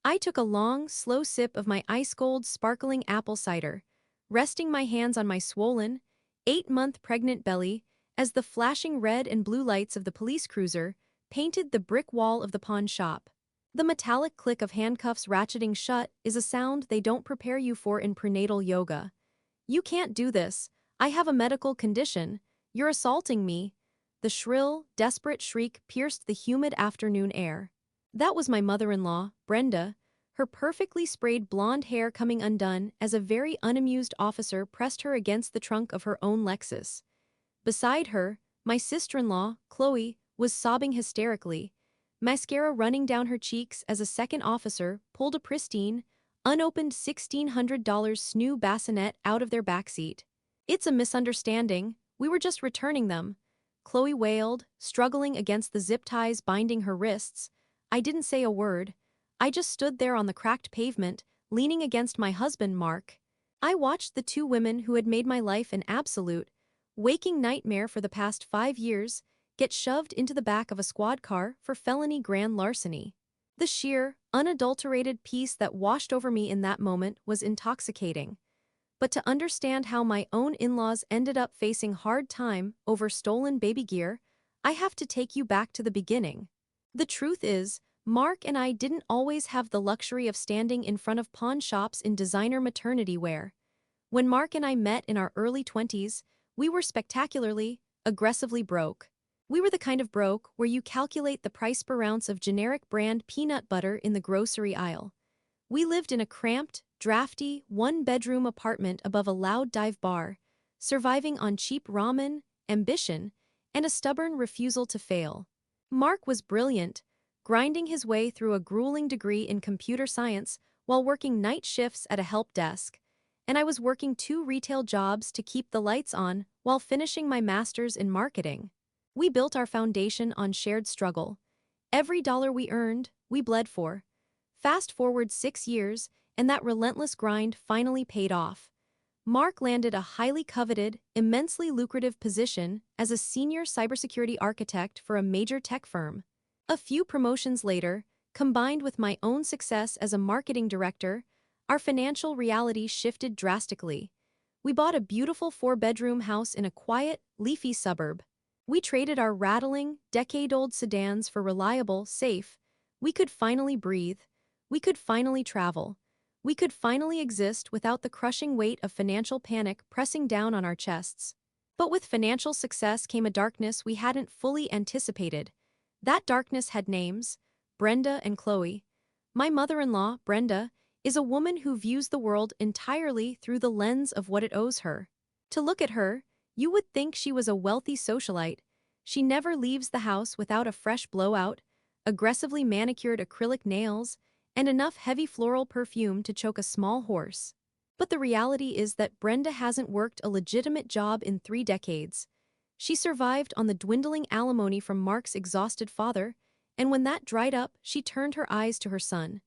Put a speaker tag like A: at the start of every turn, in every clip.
A: I took a long, slow sip of my ice-cold, sparkling apple cider, resting my hands on my swollen, 8-month pregnant belly as the flashing red and blue lights of the police cruiser painted the brick wall of the pawn shop. The metallic click of handcuffs ratcheting shut is a sound they don't prepare you for in prenatal yoga. "You can't do this. I have a medical condition. You're assaulting me." The shrill, desperate shriek pierced the humid afternoon air. That was my mother-in-law, Brenda, her perfectly sprayed blonde hair coming undone as a very unamused officer pressed her against the trunk of her own Lexus. Beside her, my sister-in-law, Chloe, was sobbing hysterically, mascara running down her cheeks as a second officer pulled a pristine, unopened $1,600 snoo bassinet out of their backseat. "It's a misunderstanding, we were just returning them," Chloe wailed, struggling against the zip ties binding her wrists. I didn't say a word. I just stood there on the cracked pavement, leaning against my husband, Mark. I watched the two women who had made my life an absolute, waking nightmare for the past 5 years get shoved into the back of a squad car for felony grand larceny. The sheer, unadulterated peace that washed over me in that moment was intoxicating. But to understand how my own in-laws ended up facing hard time over stolen baby gear, I have to take you back to the beginning. The truth is, Mark and I didn't always have the luxury of standing in front of pawn shops in designer maternity wear. When Mark and I met in our early 20s, we were spectacularly, aggressively broke. We were the kind of broke where you calculate the price per ounce of generic brand peanut butter in the grocery aisle. We lived in a cramped, drafty, one-bedroom apartment above a loud dive bar, surviving on cheap ramen, ambition, and a stubborn refusal to fail. Mark was brilliant, grinding his way through a grueling degree in computer science while working night shifts at a help desk, and I was working 2 retail jobs to keep the lights on while finishing my master's in marketing. We built our foundation on shared struggle. Every dollar we earned, we bled for. Fast forward 6 years, and that relentless grind finally paid off. Mark landed a highly coveted, immensely lucrative position as a senior cybersecurity architect for a major tech firm. A few promotions later, combined with my own success as a marketing director, our financial reality shifted drastically. We bought a beautiful 4-bedroom house in a quiet, leafy suburb. We traded our rattling, decade-old sedans for reliable, safe. We could finally breathe. We could finally travel. We could finally exist without the crushing weight of financial panic pressing down on our chests. But with financial success came a darkness we hadn't fully anticipated. That darkness had names: Brenda and Chloe. My mother-in-law, Brenda, is a woman who views the world entirely through the lens of what it owes her. To look at her, you would think she was a wealthy socialite. She never leaves the house without a fresh blowout, aggressively manicured acrylic nails, and enough heavy floral perfume to choke a small horse. But the reality is that Brenda hasn't worked a legitimate job in 3 decades. She survived on the dwindling alimony from Mark's exhausted father, and when that dried up, she turned her eyes to her son.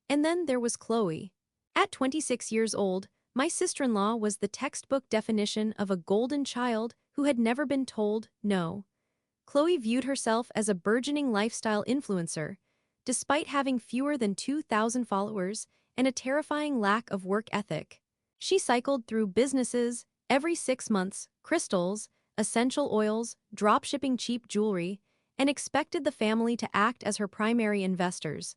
A: And then there was Chloe. At 26 years old, my sister-in-law was the textbook definition of a golden child who had never been told no. Chloe viewed herself as a burgeoning lifestyle influencer, despite having fewer than 2,000 followers and a terrifying lack of work ethic. She cycled through businesses every 6 months, crystals, essential oils, drop-shipping cheap jewelry, and expected the family to act as her primary investors.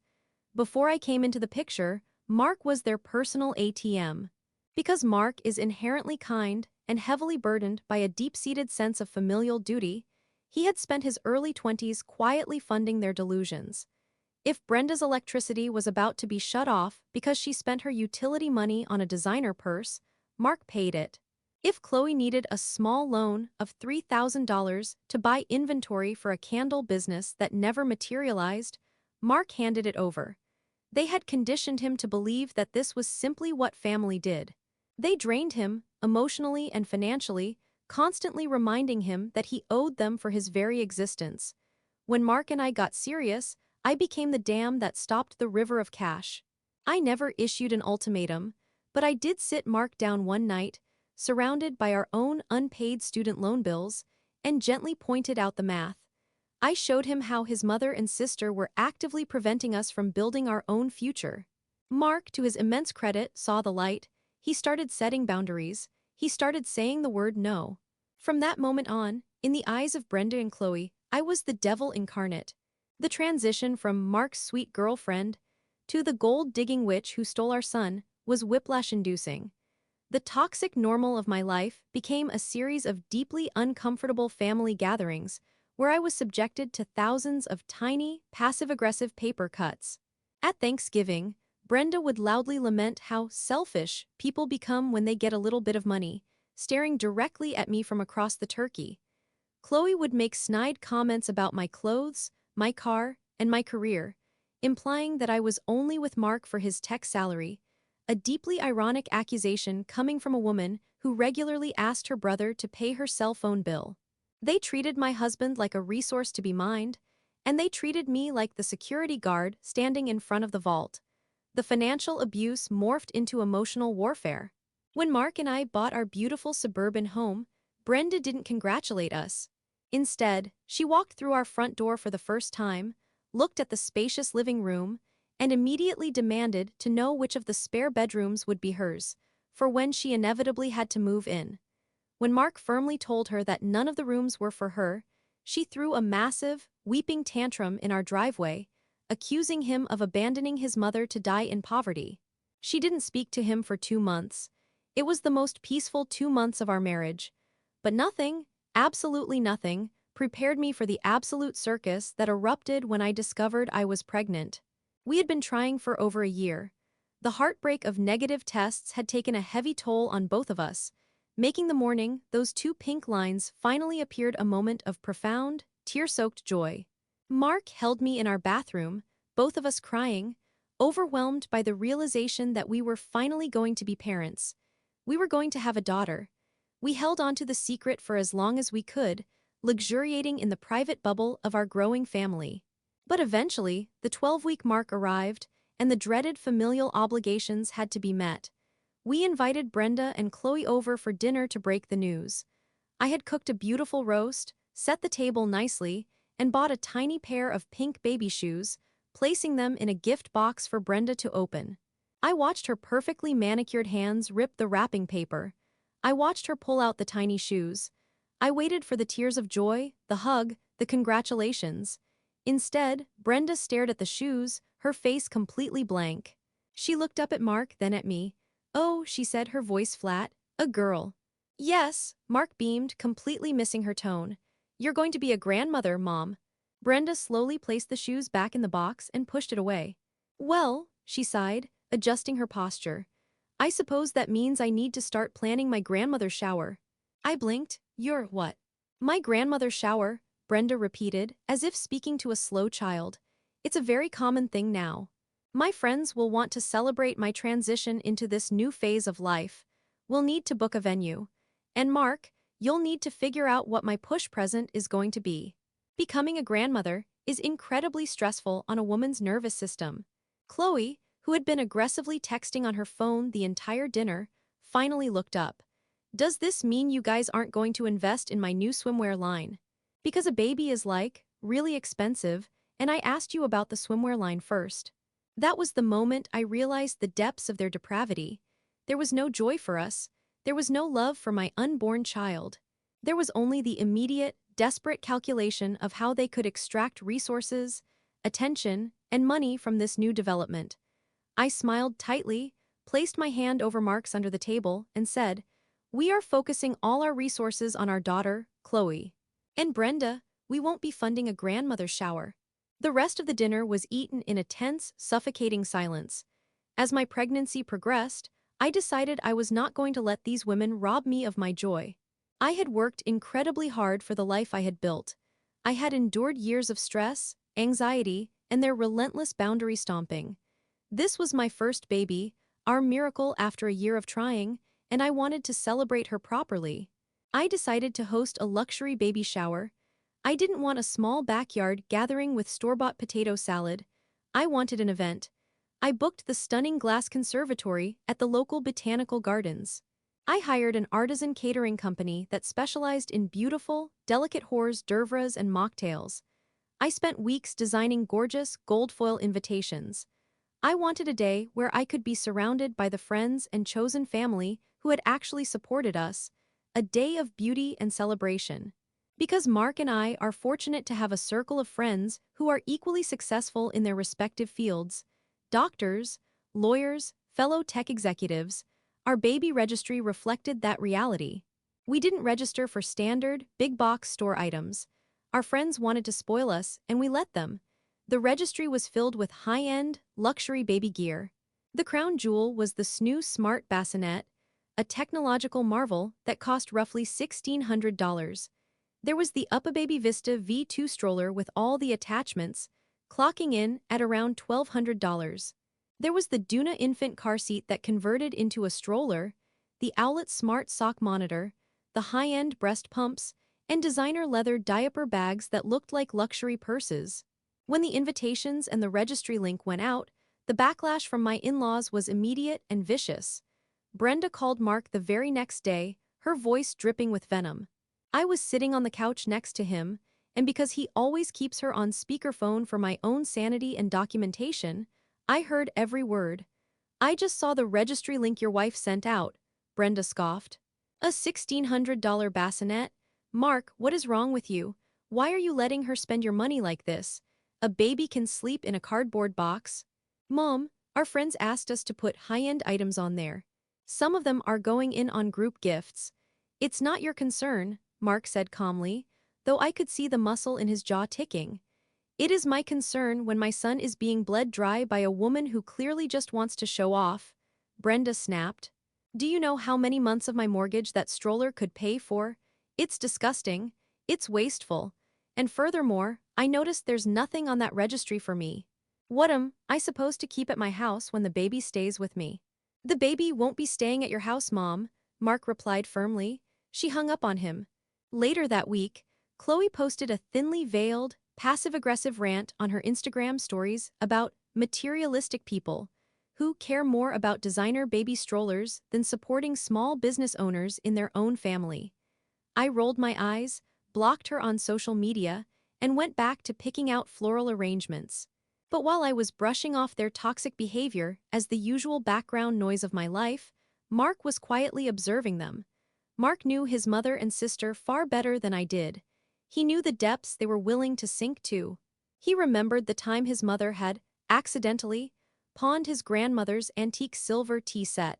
A: Before I came into the picture, Mark was their personal ATM. Because Mark is inherently kind and heavily burdened by a deep-seated sense of familial duty, he had spent his early 20s quietly funding their delusions. If Brenda's electricity was about to be shut off because she spent her utility money on a designer purse, Mark paid it. If Chloe needed a small loan of $3,000 to buy inventory for a candle business that never materialized, Mark handed it over. They had conditioned him to believe that this was simply what family did. They drained him, emotionally and financially, constantly reminding him that he owed them for his very existence. When Mark and I got serious, I became the dam that stopped the river of cash. I never issued an ultimatum, but I did sit Mark down one night, surrounded by our own unpaid student loan bills, and gently pointed out the math. I showed him how his mother and sister were actively preventing us from building our own future. Mark, to his immense credit, saw the light. He started setting boundaries. He started saying the word no. From that moment on, in the eyes of Brenda and Chloe, I was the devil incarnate. The transition from Mark's sweet girlfriend to the gold-digging witch who stole our son was whiplash-inducing. The toxic normal of my life became a series of deeply uncomfortable family gatherings where I was subjected to thousands of tiny, passive-aggressive paper cuts. At Thanksgiving, Brenda would loudly lament how selfish people become when they get a little bit of money, staring directly at me from across the turkey. Chloe would make snide comments about my clothes, my car, and my career, implying that I was only with Mark for his tech salary, a deeply ironic accusation coming from a woman who regularly asked her brother to pay her cell phone bill. They treated my husband like a resource to be mined, and they treated me like the security guard standing in front of the vault. The financial abuse morphed into emotional warfare. When Mark and I bought our beautiful suburban home, Brenda didn't congratulate us. Instead, she walked through our front door for the first time, looked at the spacious living room, and immediately demanded to know which of the spare bedrooms would be hers, for when she inevitably had to move in. When Mark firmly told her that none of the rooms were for her, she threw a massive, weeping tantrum in our driveway, accusing him of abandoning his mother to die in poverty. She didn't speak to him for 2 months. It was the most peaceful 2 months of our marriage. But nothing, absolutely nothing, prepared me for the absolute circus that erupted when I discovered I was pregnant. We had been trying for over a year. The heartbreak of negative tests had taken a heavy toll on both of us, making the morning those two pink lines finally appeared a moment of profound, tear-soaked joy. Mark held me in our bathroom, both of us crying, overwhelmed by the realization that we were finally going to be parents. We were going to have a daughter. We held on to the secret for as long as we could, luxuriating in the private bubble of our growing family. But eventually, the 12-week mark arrived, and the dreaded familial obligations had to be met. We invited Brenda and Chloe over for dinner to break the news. I had cooked a beautiful roast, set the table nicely, and bought a tiny pair of pink baby shoes, placing them in a gift box for Brenda to open. I watched her perfectly manicured hands rip the wrapping paper. I watched her pull out the tiny shoes. I waited for the tears of joy, the hug, the congratulations. Instead, Brenda stared at the shoes, her face completely blank. She looked up at Mark, then at me. "Oh," she said, her voice flat, "a girl." "Yes," Mark beamed, completely missing her tone. "You're going to be a grandmother, Mom." Brenda slowly placed the shoes back in the box and pushed it away. "Well," she sighed, adjusting her posture, "I suppose that means I need to start planning my grandmother's shower." I blinked. "Your what?" "My grandmother's shower," Brenda repeated, as if speaking to a slow child. "It's a very common thing now. My friends will want to celebrate my transition into this new phase of life. We'll need to book a venue. And Mark, you'll need to figure out what my push present is going to be." Becoming a grandmother is incredibly stressful on a woman's nervous system. Chloe, who had been aggressively texting on her phone the entire dinner, finally looked up. "Does this mean you guys aren't going to invest in my new swimwear line? Because a baby is really expensive, and I asked you about the swimwear line first." That was the moment I realized the depths of their depravity. There was no joy for us. There was no love for my unborn child. There was only the immediate, desperate calculation of how they could extract resources, attention, and money from this new development. I smiled tightly, placed my hand over Mark's under the table, and said, "We are focusing all our resources on our daughter, Chloe. And Brenda, we won't be funding a grandmother's shower." The rest of the dinner was eaten in a tense, suffocating silence. As my pregnancy progressed, I decided I was not going to let these women rob me of my joy. I had worked incredibly hard for the life I had built. I had endured years of stress, anxiety, and their relentless boundary stomping. This was my first baby, our miracle after a year of trying, and I wanted to celebrate her properly. I decided to host a luxury baby shower. I didn't want a small backyard gathering with store-bought potato salad. I wanted an event. I booked the stunning glass conservatory at the local botanical gardens. I hired an artisan catering company that specialized in beautiful, delicate hors d'oeuvres and mocktails. I spent weeks designing gorgeous, gold foil invitations. I wanted a day where I could be surrounded by the friends and chosen family who had actually supported us, a day of beauty and celebration. Because Mark and I are fortunate to have a circle of friends who are equally successful in their respective fields, doctors, lawyers, fellow tech executives, our baby registry reflected that reality. We didn't register for standard, big-box store items. Our friends wanted to spoil us, and we let them. The registry was filled with high-end, luxury baby gear. The crown jewel was the Snoo Smart Bassinet, a technological marvel that cost roughly $1,600. There was the UPPAbaby Vista V2 stroller with all the attachments, clocking in at around $1,200. There was the Duna infant car seat that converted into a stroller, the Owlet Smart Sock Monitor, the high-end breast pumps, and designer leather diaper bags that looked like luxury purses. When the invitations and the registry link went out, the backlash from my in-laws was immediate and vicious. Brenda called Mark the very next day, her voice dripping with venom. I was sitting on the couch next to him, and because he always keeps her on speakerphone for my own sanity and documentation, I heard every word. "I just saw the registry link your wife sent out," Brenda scoffed. "A $1,600 bassinet? Mark, what is wrong with you? Why are you letting her spend your money like this? A baby can sleep in a cardboard box." "Mom, our friends asked us to put high-end items on there. Some of them are going in on group gifts." "It's not your concern," Mark said calmly, though I could see the muscle in his jaw ticking. "It is my concern when my son is being bled dry by a woman who clearly just wants to show off," Brenda snapped. "Do you know how many months of my mortgage that stroller could pay for? It's disgusting. It's wasteful. And furthermore, I noticed there's nothing on that registry for me. What am I supposed to keep at my house when the baby stays with me?" "The baby won't be staying at your house, Mom," Mark replied firmly. She hung up on him. Later that week, Chloe posted a thinly veiled, passive-aggressive rant on her Instagram stories about materialistic people who care more about designer baby strollers than supporting small business owners in their own family. I rolled my eyes, blocked her on social media, and went back to picking out floral arrangements. But while I was brushing off their toxic behavior as the usual background noise of my life, Mark was quietly observing them. Mark knew his mother and sister far better than I did. He knew the depths they were willing to sink to. He remembered the time his mother had, accidentally, pawned his grandmother's antique silver tea set.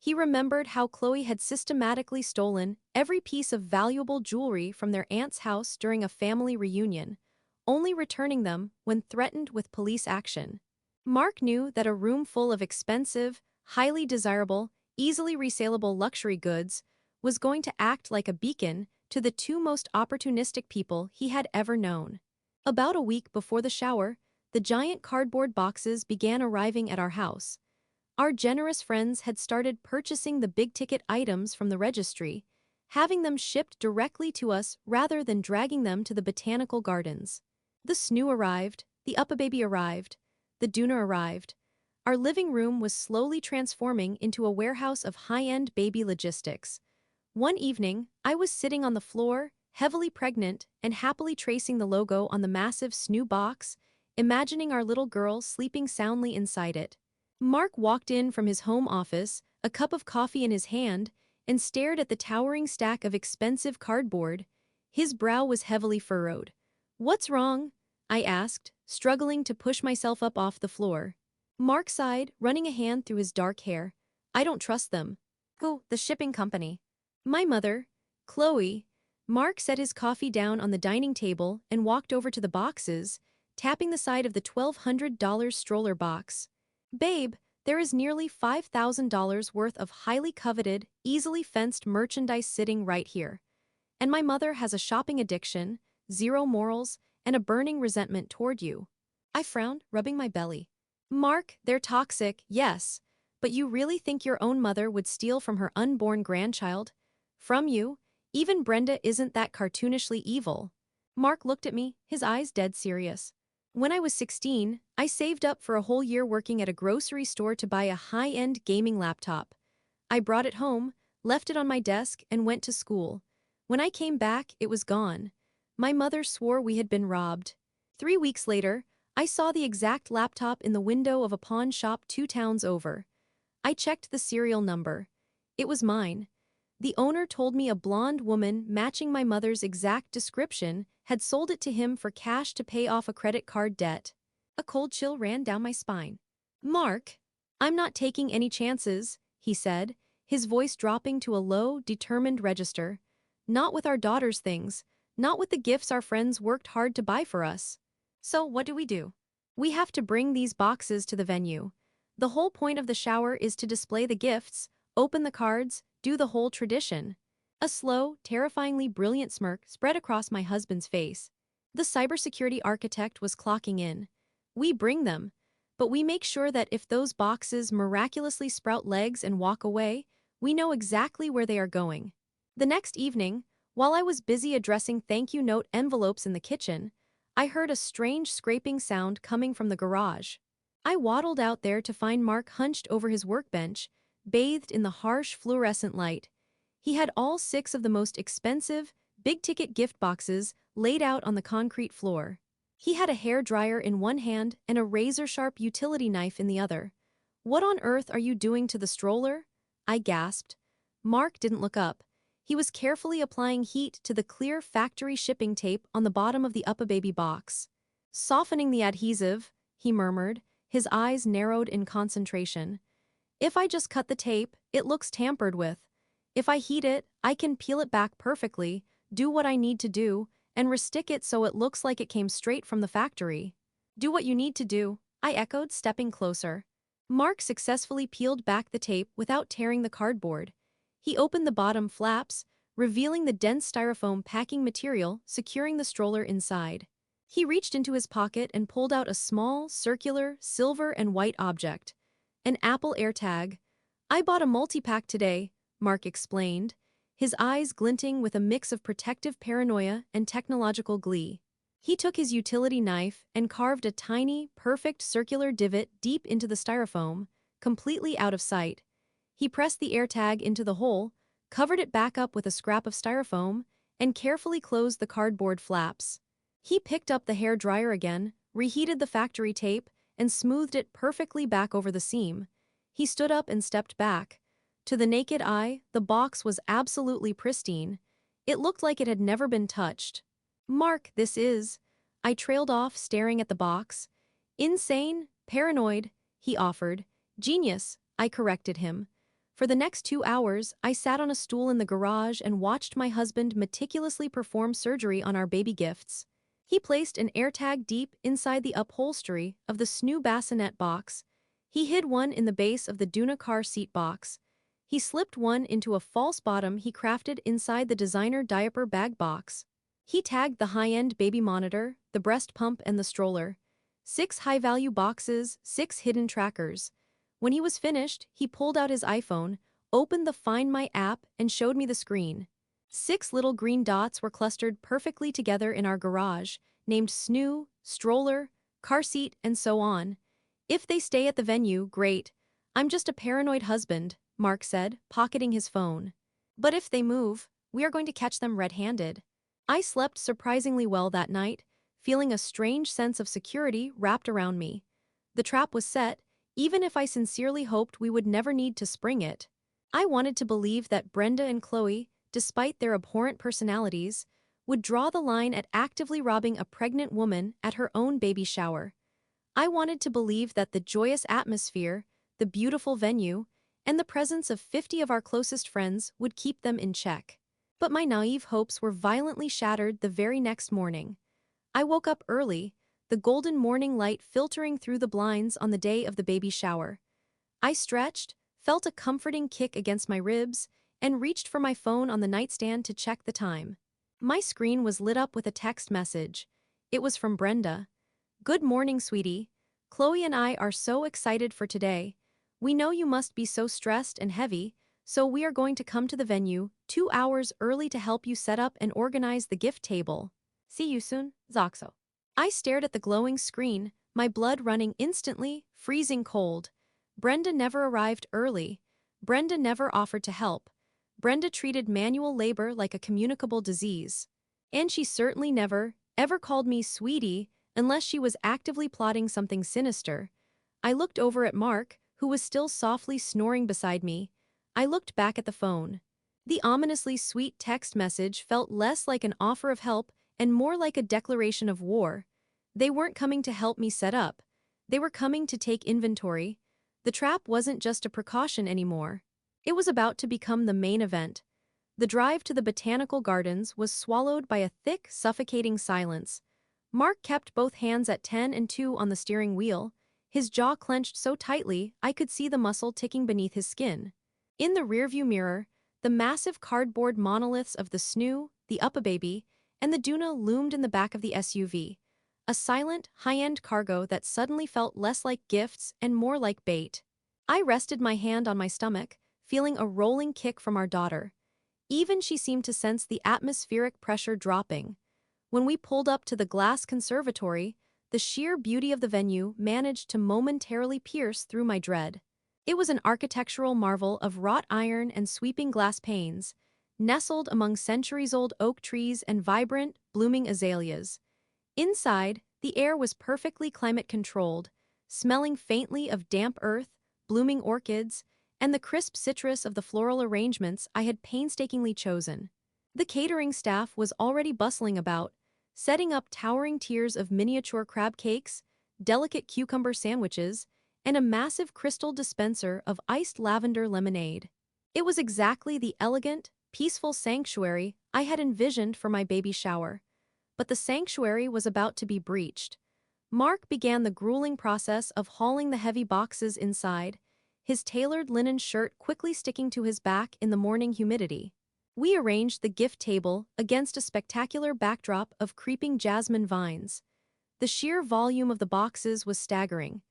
A: He remembered how Chloe had systematically stolen every piece of valuable jewelry from their aunt's house during a family reunion, only returning them when threatened with police action. Mark knew that a room full of expensive, highly desirable, easily resaleable luxury goods was going to act like a beacon to the two most opportunistic people he had ever known. About a week before the shower, the giant cardboard boxes began arriving at our house. Our generous friends had started purchasing the big-ticket items from the registry, having them shipped directly to us rather than dragging them to the botanical gardens. The Snoo arrived, the UPPAbaby arrived, the Duna arrived. Our living room was slowly transforming into a warehouse of high-end baby logistics. One evening, I was sitting on the floor, heavily pregnant, and happily tracing the logo on the massive Snoo box, imagining our little girl sleeping soundly inside it. Mark walked in from his home office, a cup of coffee in his hand, and stared at the towering stack of expensive cardboard. His brow was heavily furrowed. "What's wrong?" I asked, struggling to push myself up off the floor. Mark sighed, running a hand through his dark hair. "I don't trust them." "Who? The shipping company?" "My mother, Chloe." Mark set his coffee down on the dining table and walked over to the boxes, tapping the side of the $1,200 stroller box. "Babe, there is nearly $5,000 worth of highly coveted, easily fenced merchandise sitting right here. And my mother has a shopping addiction, zero morals, and a burning resentment toward you." I frowned, rubbing my belly. "Mark, they're toxic, yes. But you really think your own mother would steal from her unborn grandchild? From you? Even Brenda isn't that cartoonishly evil." Mark looked at me, his eyes dead serious. "When I was 16, I saved up for a whole year working at a grocery store to buy a high-end gaming laptop. I brought it home, left it on my desk, and went to school. When I came back, it was gone. My mother swore we had been robbed. 3 weeks later, I saw the exact laptop in the window of a pawn shop 2 towns over. I checked the serial number. It was mine. The owner told me a blonde woman matching my mother's exact description had sold it to him for cash to pay off a credit card debt. A cold chill ran down my spine. "Mark, I'm not taking any chances," he said, his voice dropping to a low, determined register. "Not with our daughter's things, not with the gifts our friends worked hard to buy for us. So what do? We have to bring these boxes to the venue. The whole point of the shower is to display the gifts, open the cards, do the whole tradition." A slow, terrifyingly brilliant smirk spread across my husband's face. The cybersecurity architect was clocking in. "We bring them, but we make sure that if those boxes miraculously sprout legs and walk away, we know exactly where they are going." The next evening, while I was busy addressing thank you note envelopes in the kitchen, I heard a strange scraping sound coming from the garage. I waddled out there to find Mark hunched over his workbench, bathed in the harsh fluorescent light. He had all 6 of the most expensive, big-ticket gift boxes laid out on the concrete floor. He had a hairdryer in one hand and a razor-sharp utility knife in the other. "What on earth are you doing to the stroller?" I gasped. Mark didn't look up. He was carefully applying heat to the clear factory shipping tape on the bottom of the Uppababy box. "Softening the adhesive," he murmured, his eyes narrowed in concentration. "If I just cut the tape, it looks tampered with. If I heat it, I can peel it back perfectly, do what I need to do, and restick it so it looks like it came straight from the factory." "Do what you need to do," I echoed, stepping closer. Mark successfully peeled back the tape without tearing the cardboard. He opened the bottom flaps, revealing the dense styrofoam packing material securing the stroller inside. He reached into his pocket and pulled out a small, circular, silver and white object. An Apple AirTag. "I bought a multi-pack today," Mark explained, his eyes glinting with a mix of protective paranoia and technological glee. He took his utility knife and carved a tiny, perfect circular divot deep into the styrofoam, completely out of sight. He pressed the AirTag into the hole, covered it back up with a scrap of styrofoam, and carefully closed the cardboard flaps. He picked up the hair dryer again, reheated the factory tape, and smoothed it perfectly back over the seam. He stood up and stepped back. To the naked eye, the box was absolutely pristine. It looked like it had never been touched. "Mark, this is..." I trailed off, staring at the box. "Insane, paranoid," he offered. "Genius," I corrected him. For the next 2 hours, I sat on a stool in the garage and watched my husband meticulously perform surgery on our baby gifts. He placed an AirTag deep inside the upholstery of the Snoo bassinet box. He hid one in the base of the Duna car seat box. He slipped one into a false bottom he crafted inside the designer diaper bag box. He tagged the high-end baby monitor, the breast pump and the stroller. 6 high-value boxes, 6 hidden trackers. When he was finished, he pulled out his iPhone, opened the Find My app and showed me the screen. 6 little green dots were clustered perfectly together in our garage, named Snoo, stroller, car seat, and so on. "If they stay at the venue, great. I'm just a paranoid husband," Mark said, pocketing his phone. "But if they move, we are going to catch them red-handed." I slept surprisingly well that night, feeling a strange sense of security wrapped around me. The trap was set, even if I sincerely hoped we would never need to spring it. I wanted to believe that Brenda and Chloe, despite their abhorrent personalities, would draw the line at actively robbing a pregnant woman at her own baby shower. I wanted to believe that the joyous atmosphere, the beautiful venue, and the presence of 50 of our closest friends would keep them in check. But my naive hopes were violently shattered the very next morning. I woke up early, the golden morning light filtering through the blinds on the day of the baby shower. I stretched, felt a comforting kick against my ribs, and reached for my phone on the nightstand to check the time. My screen was lit up with a text message. It was from Brenda. "Good morning, sweetie. Chloe and I are so excited for today. We know you must be so stressed and heavy, so we are going to come to the venue 2 hours early to help you set up and organize the gift table. See you soon, Zoxo." I stared at the glowing screen, my blood running instantly, freezing cold. Brenda never arrived early. Brenda never offered to help. Brenda treated manual labor like a communicable disease. And she certainly never, ever called me sweetie, unless she was actively plotting something sinister. I looked over at Mark, who was still softly snoring beside me. I looked back at the phone. The ominously sweet text message felt less like an offer of help and more like a declaration of war. They weren't coming to help me set up. They were coming to take inventory. The trap wasn't just a precaution anymore. It was about to become the main event. The drive to the botanical gardens was swallowed by a thick, suffocating silence. Mark kept both hands at 10 and 2 on the steering wheel, his jaw clenched so tightly I could see the muscle ticking beneath his skin. In the rearview mirror, the massive cardboard monoliths of the Snoo, the Uppababy, and the Duna loomed in the back of the SUV. A silent, high-end cargo that suddenly felt less like gifts and more like bait. I rested my hand on my stomach, feeling a rolling kick from our daughter. Even she seemed to sense the atmospheric pressure dropping. When we pulled up to the glass conservatory, the sheer beauty of the venue managed to momentarily pierce through my dread. It was an architectural marvel of wrought iron and sweeping glass panes, nestled among centuries-old oak trees and vibrant, blooming azaleas. Inside, the air was perfectly climate-controlled, smelling faintly of damp earth, blooming orchids, and the crisp citrus of the floral arrangements I had painstakingly chosen. The catering staff was already bustling about, setting up towering tiers of miniature crab cakes, delicate cucumber sandwiches, and a massive crystal dispenser of iced lavender lemonade. It was exactly the elegant, peaceful sanctuary I had envisioned for my baby shower. But the sanctuary was about to be breached. Mark began the grueling process of hauling the heavy boxes inside, his tailored linen shirt quickly sticking to his back in the morning humidity. We arranged the gift table against a spectacular backdrop of creeping jasmine vines. The sheer volume of the boxes was staggering.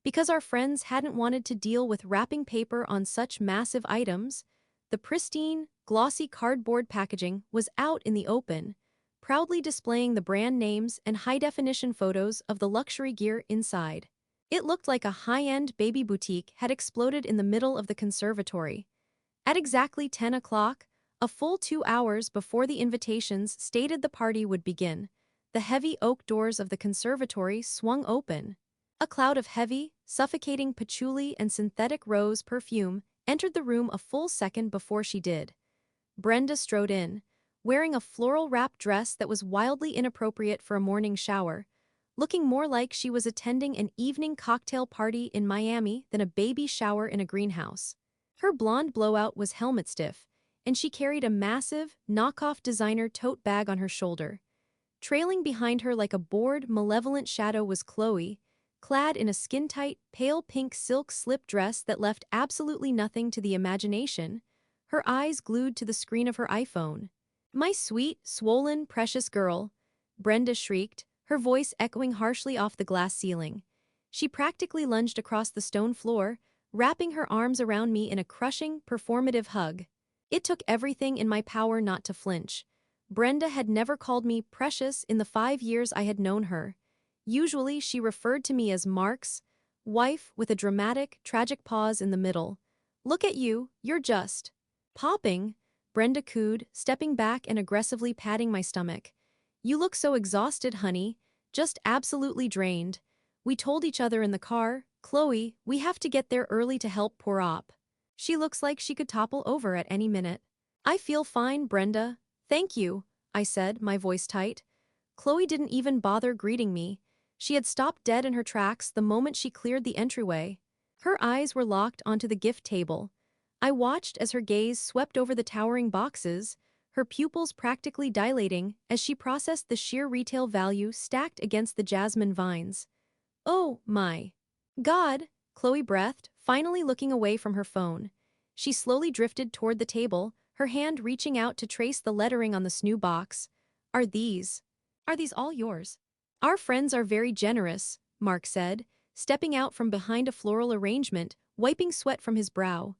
A: Because our friends hadn't wanted to deal with wrapping paper on such massive items, the pristine, glossy cardboard packaging was out in the open, proudly displaying the brand names and high-definition photos of the luxury gear inside. It looked like a high-end baby boutique had exploded in the middle of the conservatory. At exactly 10 o'clock, a full 2 hours before the invitations stated the party would begin, the heavy oak doors of the conservatory swung open. A cloud of heavy, suffocating patchouli and synthetic rose perfume entered the room a full second before she did. Brenda strode in, wearing a floral-wrapped dress that was wildly inappropriate for a morning shower, looking more like she was attending an evening cocktail party in Miami than a baby shower in a greenhouse. Her blonde blowout was helmet stiff, and she carried a massive, knockoff designer tote bag on her shoulder. Trailing behind her like a bored, malevolent shadow was Chloe, clad in a skin-tight, pale pink silk slip dress that left absolutely nothing to the imagination, her eyes glued to the screen of her iPhone. "My sweet, swollen, precious girl," Brenda shrieked, her voice echoing harshly off the glass ceiling. She practically lunged across the stone floor, wrapping her arms around me in a crushing, performative hug. It took everything in my power not to flinch. Brenda had never called me precious in the 5 years I had known her. Usually she referred to me as Mark's wife with a dramatic, tragic pause in the middle. "Look at you, you're just popping," Brenda cooed, stepping back and aggressively patting my stomach. "You look so exhausted, honey, just absolutely drained. We told each other in the car, Chloe, we have to get there early to help poor Op. She looks like she could topple over at any minute." "I feel fine, Brenda. Thank you," I said, my voice tight. Chloe didn't even bother greeting me. She had stopped dead in her tracks the moment she cleared the entryway. Her eyes were locked onto the gift table. I watched as her gaze swept over the towering boxes, her pupils practically dilating as she processed the sheer retail value stacked against the jasmine vines. "Oh, my God," Chloe breathed, finally looking away from her phone. She slowly drifted toward the table, her hand reaching out to trace the lettering on the Snoo box. Are these all yours?" "Our friends are very generous," Mark said, stepping out from behind a floral arrangement, wiping sweat from his brow.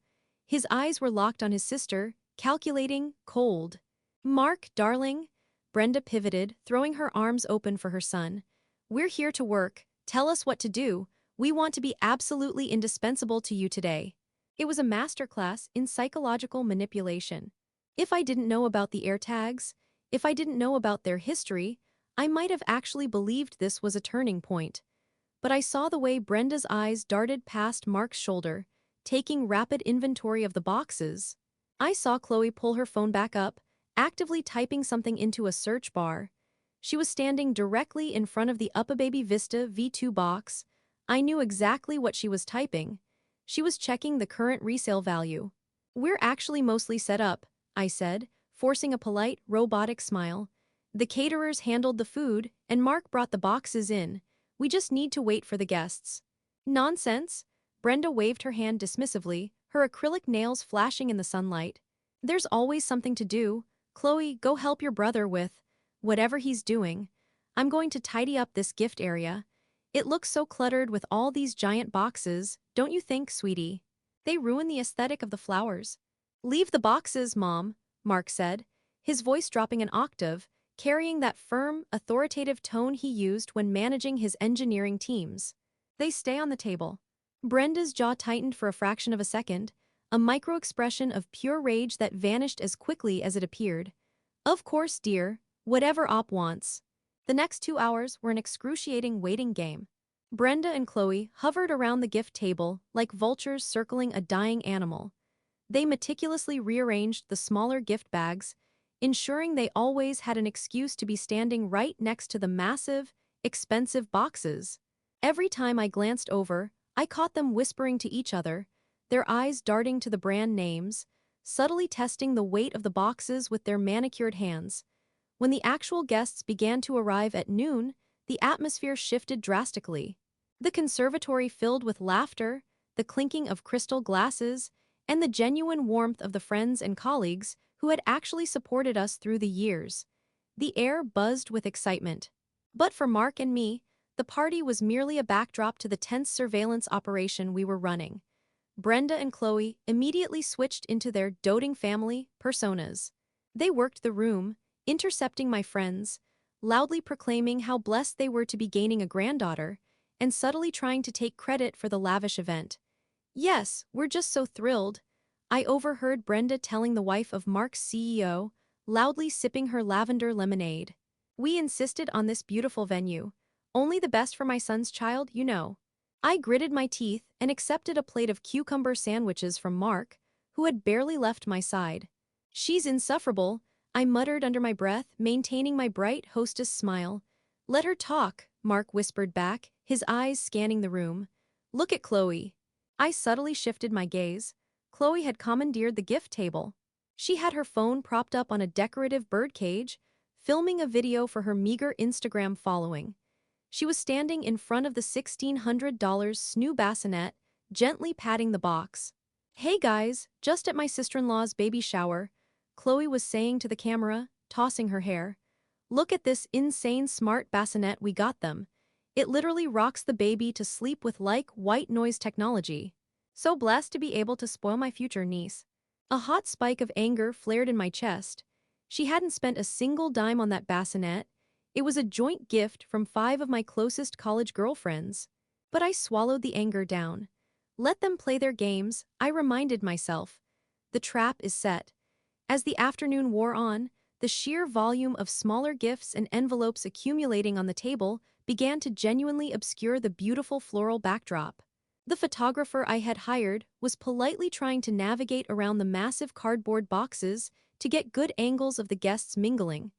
A: His eyes were locked on his sister, calculating, cold. "Mark, darling," Brenda pivoted, throwing her arms open for her son. "We're here to work. Tell us what to do. We want to be absolutely indispensable to you today." It was a masterclass in psychological manipulation. If I didn't know about the AirTags, if I didn't know about their history, I might have actually believed this was a turning point. But I saw the way Brenda's eyes darted past Mark's shoulder, taking rapid inventory of the boxes. I saw Chloe pull her phone back up, actively typing something into a search bar. She was standing directly in front of the Baby Vista V2 box. I knew exactly what she was typing. She was checking the current resale value. "We're actually mostly set up," I said, forcing a polite, robotic smile. "The caterers handled the food, and Mark brought the boxes in. We just need to wait for the guests." "Nonsense." Brenda waved her hand dismissively, her acrylic nails flashing in the sunlight. "There's always something to do. Chloe, go help your brother with whatever he's doing. I'm going to tidy up this gift area. It looks so cluttered with all these giant boxes, don't you think, sweetie? They ruin the aesthetic of the flowers." "Leave the boxes, Mom," Mark said, his voice dropping an octave, carrying that firm, authoritative tone he used when managing his engineering teams. "They stay on the table." Brenda's jaw tightened for a fraction of a second, a micro-expression of pure rage that vanished as quickly as it appeared. "Of course, dear, whatever Op wants." The next 2 hours were an excruciating waiting game. Brenda and Chloe hovered around the gift table like vultures circling a dying animal. They meticulously rearranged the smaller gift bags, ensuring they always had an excuse to be standing right next to the massive, expensive boxes. Every time I glanced over, I caught them whispering to each other, their eyes darting to the brand names, subtly testing the weight of the boxes with their manicured hands. When the actual guests began to arrive at noon, the atmosphere shifted drastically. The conservatory filled with laughter, the clinking of crystal glasses, and the genuine warmth of the friends and colleagues who had actually supported us through the years. The air buzzed with excitement. But for Mark and me, the party was merely a backdrop to the tense surveillance operation we were running. Brenda and Chloe immediately switched into their doting family personas. They worked the room, intercepting my friends, loudly proclaiming how blessed they were to be gaining a granddaughter, and subtly trying to take credit for the lavish event. "Yes, we're just so thrilled," I overheard Brenda telling the wife of Mark's CEO, loudly sipping her lavender lemonade. "We insisted on this beautiful venue. Only the best for my son's child, you know." I gritted my teeth and accepted a plate of cucumber sandwiches from Mark, who had barely left my side. "She's insufferable," I muttered under my breath, maintaining my bright hostess smile. "Let her talk," Mark whispered back, his eyes scanning the room. "Look at Chloe." I subtly shifted my gaze. Chloe had commandeered the gift table. She had her phone propped up on a decorative birdcage, filming a video for her meager Instagram following. She was standing in front of the $1,600 snoo bassinet, gently patting the box. "Hey guys, just at my sister-in-law's baby shower," Chloe was saying to the camera, tossing her hair. "Look at this insane smart bassinet we got them. It literally rocks the baby to sleep with like white noise technology. So blessed to be able to spoil my future niece." A hot spike of anger flared in my chest. She hadn't spent a single dime on that bassinet. It was a joint gift from 5 of my closest college girlfriends. But I swallowed the anger down. Let them play their games, I reminded myself. The trap is set. As the afternoon wore on, the sheer volume of smaller gifts and envelopes accumulating on the table began to genuinely obscure the beautiful floral backdrop. The photographer I had hired was politely trying to navigate around the massive cardboard boxes to get good angles of the guests mingling.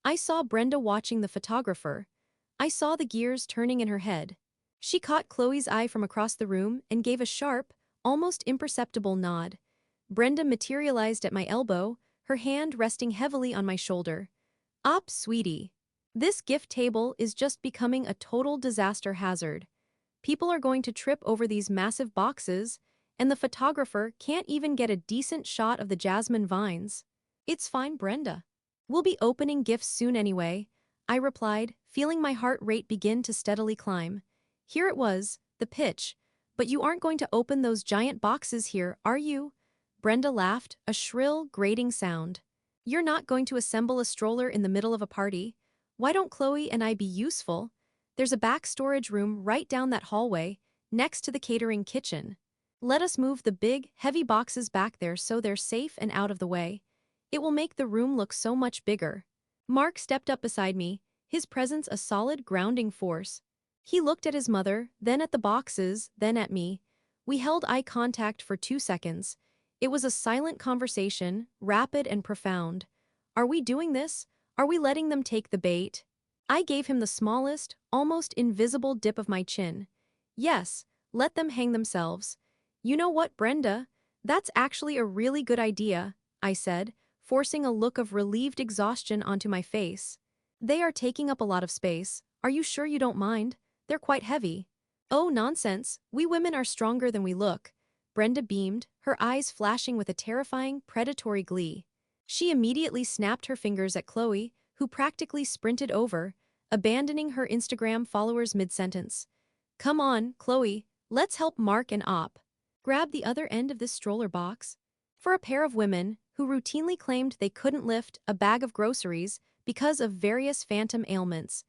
A: I saw Brenda watching the photographer. I saw the gears turning in her head. She caught Chloe's eye from across the room and gave a sharp, almost imperceptible nod. Brenda materialized at my elbow, her hand resting heavily on my shoulder. "Op, sweetie. This gift table is just becoming a total disaster hazard. People are going to trip over these massive boxes, and the photographer can't even get a decent shot of the jasmine vines." "It's fine, Brenda. We'll be opening gifts soon anyway," I replied, feeling my heart rate begin to steadily climb. Here it was, the pitch. "But you aren't going to open those giant boxes here, are you?" Brenda laughed, a shrill, grating sound. "You're not going to assemble a stroller in the middle of a party. Why don't Chloe and I be useful? There's a back storage room right down that hallway, next to the catering kitchen. Let us move the big, heavy boxes back there so they're safe and out of the way. It will make the room look so much bigger." Mark stepped up beside me, his presence a solid grounding force. He looked at his mother, then at the boxes, then at me. We held eye contact for 2 seconds. It was a silent conversation, rapid and profound. Are we doing this? Are we letting them take the bait? I gave him the smallest, almost invisible dip of my chin. Yes, let them hang themselves. You know what, Brenda? That's actually a really good idea, I said, forcing a look of relieved exhaustion onto my face. They are taking up a lot of space. Are you sure you don't mind? They're quite heavy. Oh, nonsense. We women are stronger than we look. Brenda beamed, her eyes flashing with a terrifying, predatory glee. She immediately snapped her fingers at Chloe, who practically sprinted over, abandoning her Instagram followers mid-sentence. Come on, Chloe, let's help Mark and Op. Grab the other end of this stroller box. For a pair of women who routinely claimed they couldn't lift a bag of groceries because of various phantom ailments,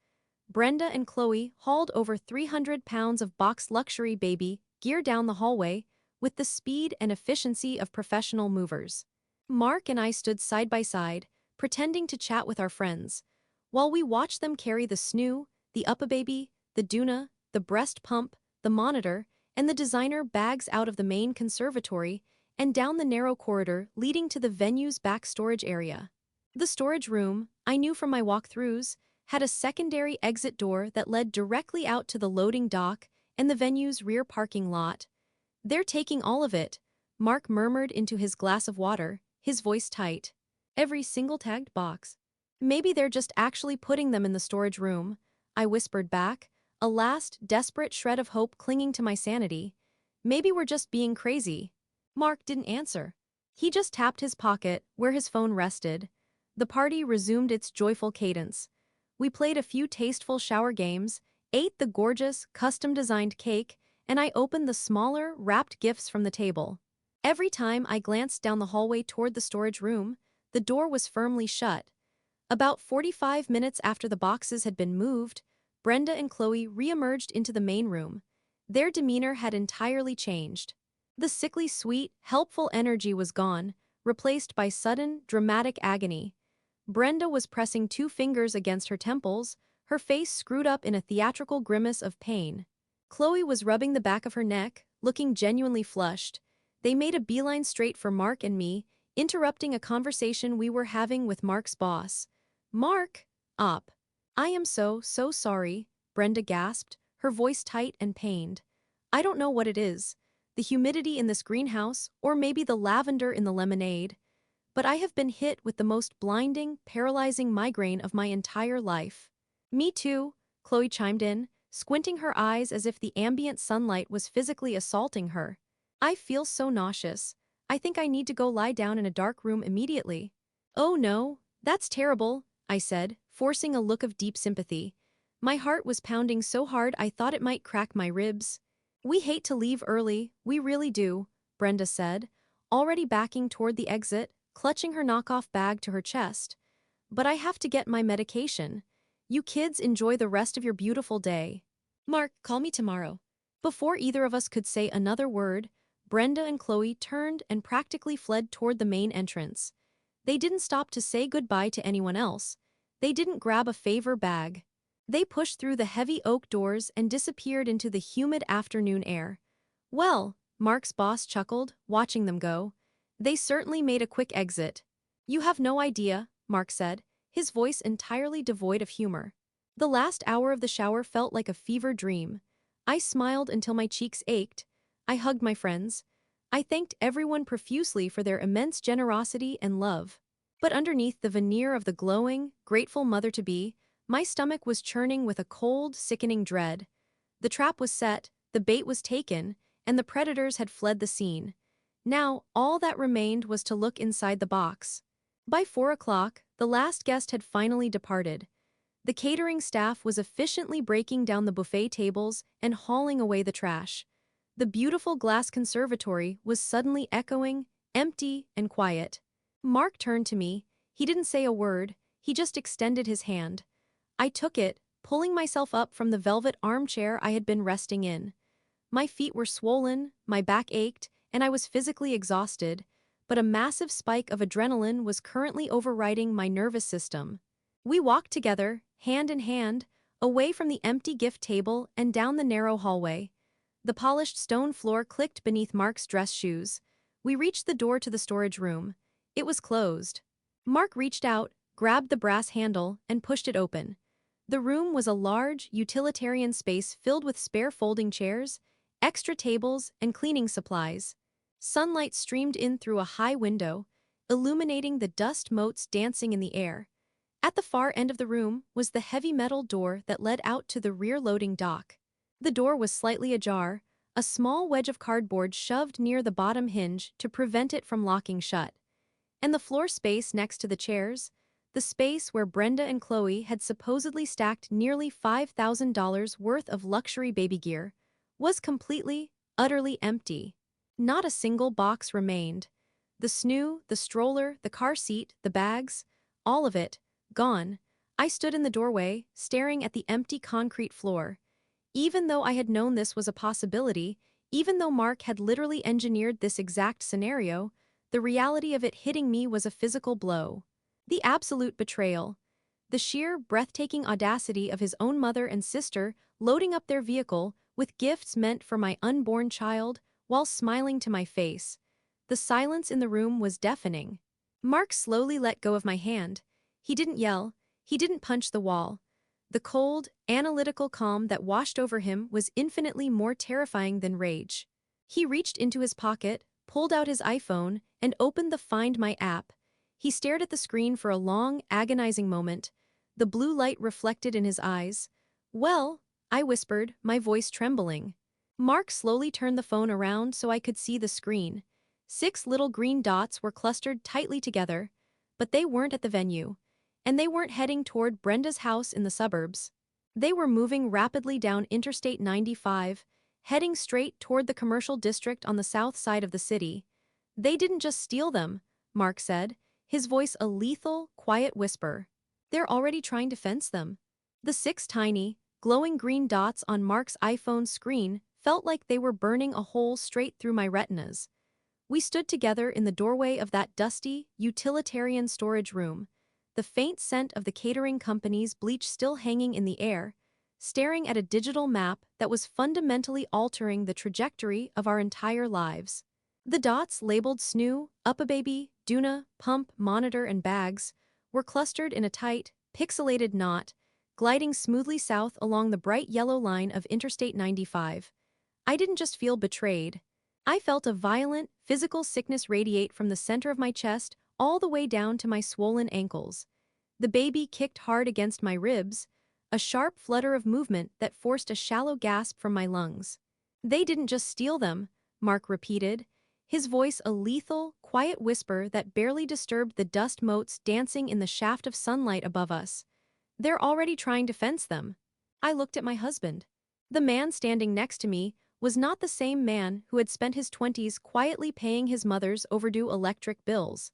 A: Brenda and Chloe hauled over 300 pounds of box luxury baby gear down the hallway with the speed and efficiency of professional movers. Mark and I stood side by side, pretending to chat with our friends, while we watched them carry the snoo, the Uppababy, the Duna, the breast pump, the monitor, and the designer bags out of the main conservatory and down the narrow corridor leading to the venue's back storage area. The storage room, I knew from my walkthroughs, had a secondary exit door that led directly out to the loading dock and the venue's rear parking lot. They're taking all of it, Mark murmured into his glass of water, his voice tight. Every single tagged box. Maybe they're just actually putting them in the storage room, I whispered back, a last desperate shred of hope clinging to my sanity. Maybe we're just being crazy. Mark didn't answer. He just tapped his pocket where his phone rested. The party resumed its joyful cadence. We played a few tasteful shower games, ate the gorgeous, custom-designed cake, and I opened the smaller, wrapped gifts from the table. Every time I glanced down the hallway toward the storage room, the door was firmly shut. About 45 minutes after the boxes had been moved, Brenda and Chloe re-emerged into the main room. Their demeanor had entirely changed. The sickly sweet, helpful energy was gone, replaced by sudden, dramatic agony. Brenda was pressing 2 fingers against her temples, her face screwed up in a theatrical grimace of pain. Chloe was rubbing the back of her neck, looking genuinely flushed. They made a beeline straight for Mark and me, interrupting a conversation we were having with Mark's boss. Mark! Op. I am so sorry, Brenda gasped, her voice tight and pained. I don't know what it is. The humidity in this greenhouse, or maybe the lavender in the lemonade. But I have been hit with the most blinding, paralyzing migraine of my entire life. Me too, Chloe chimed in, squinting her eyes as if the ambient sunlight was physically assaulting her. I feel so nauseous. I think I need to go lie down in a dark room immediately. Oh no, that's terrible, I said, forcing a look of deep sympathy. My heart was pounding so hard I thought it might crack my ribs. We hate to leave early, we really do, Brenda said, already backing toward the exit, clutching her knockoff bag to her chest. But I have to get my medication. You kids enjoy the rest of your beautiful day. Mark, call me tomorrow. Before either of us could say another word, Brenda and Chloe turned and practically fled toward the main entrance. They didn't stop to say goodbye to anyone else. They didn't grab a favor bag. They pushed through the heavy oak doors and disappeared into the humid afternoon air. Well, Mark's boss chuckled, watching them go. They certainly made a quick exit. You have no idea, Mark said, his voice entirely devoid of humor. The last hour of the shower felt like a fever dream. I smiled until my cheeks ached. I hugged my friends. I thanked everyone profusely for their immense generosity and love. But underneath the veneer of the glowing, grateful mother-to-be, my stomach was churning with a cold, sickening dread. The trap was set, the bait was taken, and the predators had fled the scene. Now, all that remained was to look inside the box. By 4 o'clock, the last guest had finally departed. The catering staff was efficiently breaking down the buffet tables and hauling away the trash. The beautiful glass conservatory was suddenly echoing, empty and quiet. Mark turned to me. He didn't say a word, he just extended his hand. I took it, pulling myself up from the velvet armchair I had been resting in. My feet were swollen, my back ached, and I was physically exhausted, but a massive spike of adrenaline was currently overriding my nervous system. We walked together, hand in hand, away from the empty gift table and down the narrow hallway. The polished stone floor clicked beneath Mark's dress shoes. We reached the door to the storage room. It was closed. Mark reached out, grabbed the brass handle, and pushed it open. The room was a large, utilitarian space filled with spare folding chairs, extra tables, and cleaning supplies. Sunlight streamed in through a high window, illuminating the dust motes dancing in the air. At the far end of the room was the heavy metal door that led out to the rear loading dock. The door was slightly ajar, a small wedge of cardboard shoved near the bottom hinge to prevent it from locking shut. And the floor space next to the chairs, the space where Brenda and Chloe had supposedly stacked nearly $5,000 worth of luxury baby gear, was completely, utterly empty. Not a single box remained. The snoo, the stroller, the car seat, the bags, all of it, gone. I stood in the doorway, staring at the empty concrete floor. Even though I had known this was a possibility, even though Mark had literally engineered this exact scenario, the reality of it hitting me was a physical blow. The absolute betrayal. The sheer, breathtaking audacity of his own mother and sister loading up their vehicle with gifts meant for my unborn child while smiling to my face. The silence in the room was deafening. Mark slowly let go of my hand. He didn't yell. He didn't punch the wall. The cold, analytical calm that washed over him was infinitely more terrifying than rage. He reached into his pocket, pulled out his iPhone, and opened the Find My app. He stared at the screen for a long, agonizing moment, the blue light reflected in his eyes. "Well," I whispered, my voice trembling. Mark slowly turned the phone around so I could see the screen. 6 little green dots were clustered tightly together, but they weren't at the venue. And they weren't heading toward Brenda's house in the suburbs. They were moving rapidly down Interstate 95, heading straight toward the commercial district on the south side of the city. "They didn't just steal them," Mark said, his voice a lethal, quiet whisper. "They're already trying to fence them." The 6 tiny, glowing green dots on Mark's iPhone screen felt like they were burning a hole straight through my retinas. We stood together in the doorway of that dusty, utilitarian storage room, the faint scent of the catering company's bleach still hanging in the air, staring at a digital map that was fundamentally altering the trajectory of our entire lives. The dots labeled snoo, Up-A-Baby, Duna, Pump, Monitor and Bags were clustered in a tight, pixelated knot, gliding smoothly south along the bright yellow line of Interstate 95. I didn't just feel betrayed. I felt a violent, physical sickness radiate from the center of my chest all the way down to my swollen ankles. The baby kicked hard against my ribs, a sharp flutter of movement that forced a shallow gasp from my lungs. "They didn't just steal them," Mark repeated, his voice a lethal, quiet whisper that barely disturbed the dust motes dancing in the shaft of sunlight above us. "They're already trying to fence them." I looked at my husband. The man standing next to me was not the same man who had spent his 20s quietly paying his mother's overdue electric bills.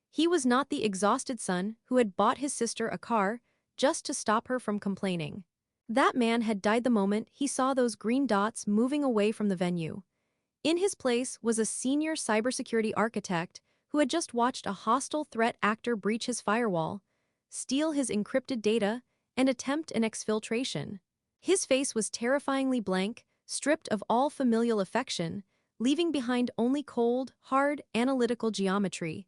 A: He was not the exhausted son who had bought his sister a car just to stop her from complaining. That man had died the moment he saw those green dots moving away from the venue. In his place was a senior cybersecurity architect who had just watched a hostile threat actor breach his firewall, steal his encrypted data, and attempt an exfiltration. His face was terrifyingly blank, stripped of all familial affection, leaving behind only cold, hard, analytical geometry.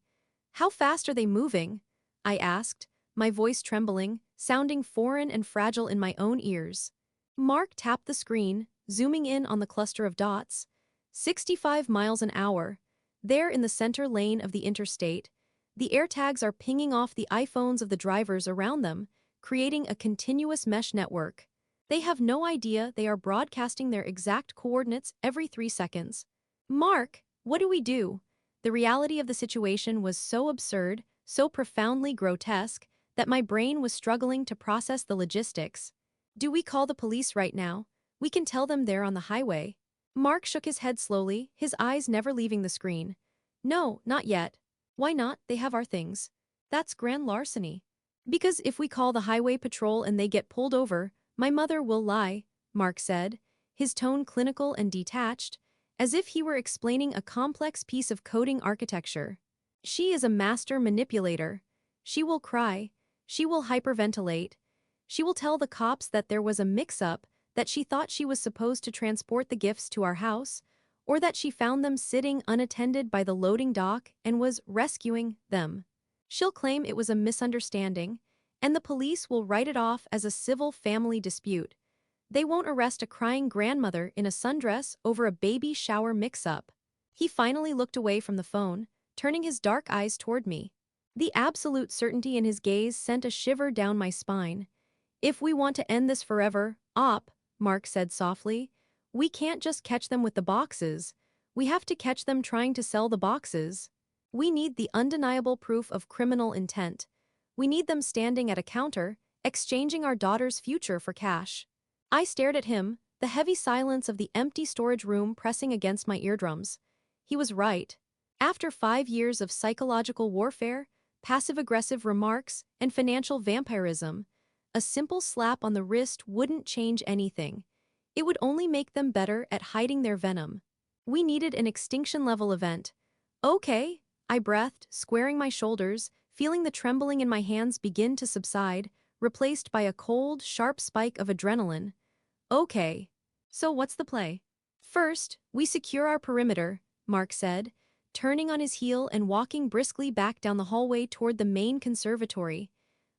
A: "How fast are they moving?" I asked, my voice trembling, sounding foreign and fragile in my own ears. Mark tapped the screen, zooming in on the cluster of dots. 65 miles an hour. There in the center lane of the interstate, the AirTags are pinging off the iPhones of the drivers around them, creating a continuous mesh network. They have no idea they are broadcasting their exact coordinates every 3 seconds. "Mark, what do we do?" The reality of the situation was so absurd, so profoundly grotesque, that my brain was struggling to process the logistics. "Do we call the police right now? We can tell them they're on the highway." Mark shook his head slowly, his eyes never leaving the screen. "No, not yet." "Why not? They have our things." "That's grand larceny." "Because if we call the highway patrol and they get pulled over, my mother will lie," Mark said, his tone clinical and detached, as if he were explaining a complex piece of coding architecture. "She is a master manipulator. She will cry. She will hyperventilate. She will tell the cops that there was a mix-up, that she thought she was supposed to transport the gifts to our house, or that she found them sitting unattended by the loading dock and was rescuing them. She'll claim it was a misunderstanding, and the police will write it off as a civil family dispute. They won't arrest a crying grandmother in a sundress over a baby shower mix-up. He finally looked away from the phone, turning his dark eyes toward me. The absolute certainty in his gaze sent a shiver down my spine. If we want to end this forever, Mark said softly, we can't just catch them with the boxes. We have to catch them trying to sell the boxes. We need the undeniable proof of criminal intent. We need them standing at a counter, exchanging our daughter's future for cash. I stared at him, the heavy silence of the empty storage room pressing against my eardrums. He was right. After 5 years of psychological warfare, passive-aggressive remarks, and financial vampirism, a simple slap on the wrist wouldn't change anything. It would only make them better at hiding their venom. We needed an extinction-level event. Okay, I breathed, squaring my shoulders, feeling the trembling in my hands begin to subside, replaced by a cold, sharp spike of adrenaline. Okay. So what's the play? First, we secure our perimeter, Mark said, turning on his heel and walking briskly back down the hallway toward the main conservatory.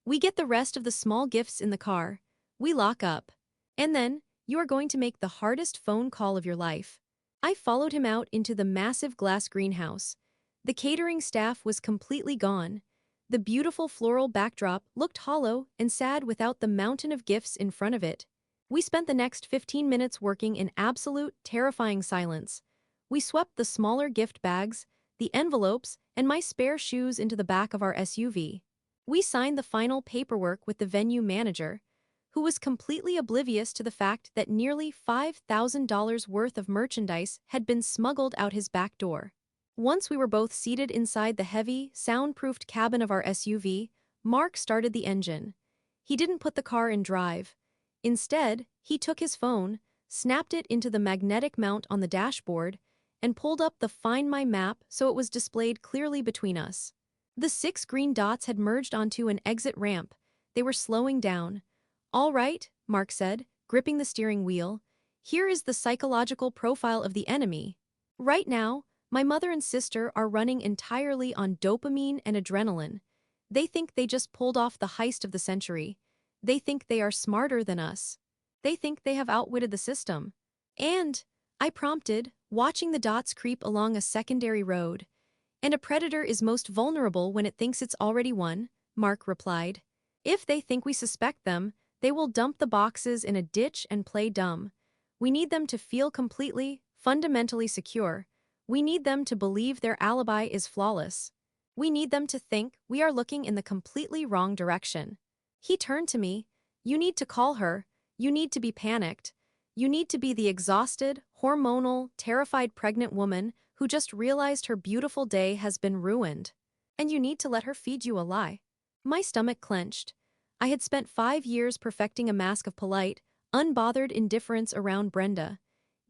A: We get the rest of the small gifts in the car. We lock up. And then, you are going to make the hardest phone call of your life. I followed him out into the massive glass greenhouse. The catering staff was completely gone. The beautiful floral backdrop looked hollow and sad without the mountain of gifts in front of it. We spent the next 15 minutes working in absolute, terrifying silence. We swept the smaller gift bags, the envelopes, and my spare shoes into the back of our SUV. We signed the final paperwork with the venue manager, who was completely oblivious to the fact that nearly $5,000 worth of merchandise had been smuggled out his back door. Once we were both seated inside the heavy, soundproofed cabin of our SUV, Mark started the engine. He didn't put the car in drive. Instead, he took his phone, snapped it into the magnetic mount on the dashboard, and pulled up the Find My map so it was displayed clearly between us. The 6 green dots had merged onto an exit ramp. They were slowing down. All right, Mark said, gripping the steering wheel. Here is the psychological profile of the enemy. Right now, my mother and sister are running entirely on dopamine and adrenaline. They think they just pulled off the heist of the century. They think they are smarter than us. They think they have outwitted the system. And, I prompted, watching the dots creep along a secondary road. And a predator is most vulnerable when it thinks it's already won, Mark replied. If they think we suspect them, they will dump the boxes in a ditch and play dumb. We need them to feel completely, fundamentally secure. We need them to believe their alibi is flawless. We need them to think we are looking in the completely wrong direction. He turned to me. You need to call her. You need to be panicked. You need to be the exhausted, hormonal, terrified pregnant woman who just realized her beautiful day has been ruined. And you need to let her feed you a lie. My stomach clenched. I had spent 5 years perfecting a mask of polite, unbothered indifference around Brenda,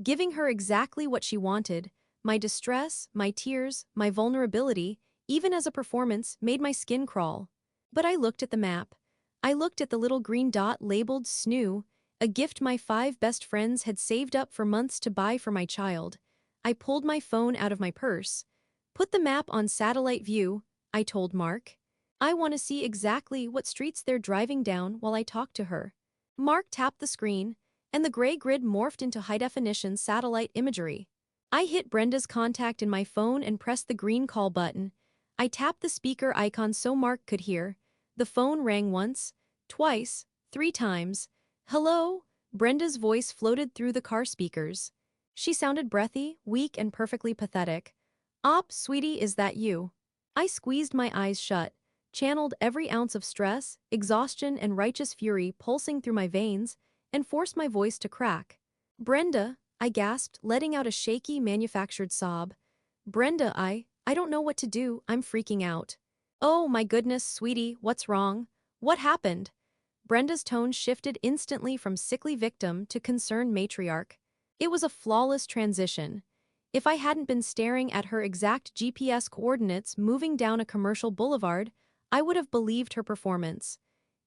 A: giving her exactly what she wanted. My distress, my tears, my vulnerability, even as a performance, made my skin crawl. But I looked at the map. I looked at the little green dot labeled Snoo, a gift my 5 best friends had saved up for months to buy for my child. I pulled my phone out of my purse. Put the map on satellite view, I told Mark. I want to see exactly what streets they're driving down while I talk to her. Mark tapped the screen, and the gray grid morphed into high-definition satellite imagery. I hit Brenda's contact in my phone and pressed the green call button. I tapped the speaker icon so Mark could hear. The phone rang once, twice, 3 times. Hello? Brenda's voice floated through the car speakers. She sounded breathy, weak, and perfectly pathetic. Sweetie, is that you? I squeezed my eyes shut, channeled every ounce of stress, exhaustion, and righteous fury pulsing through my veins, and forced my voice to crack. Brenda, I gasped, letting out a shaky, manufactured sob. Brenda, I don't know what to do, I'm freaking out. Oh my goodness, sweetie, what's wrong? What happened? Brenda's tone shifted instantly from sickly victim to concerned matriarch. It was a flawless transition. If I hadn't been staring at her exact GPS coordinates moving down a commercial boulevard, I would have believed her performance.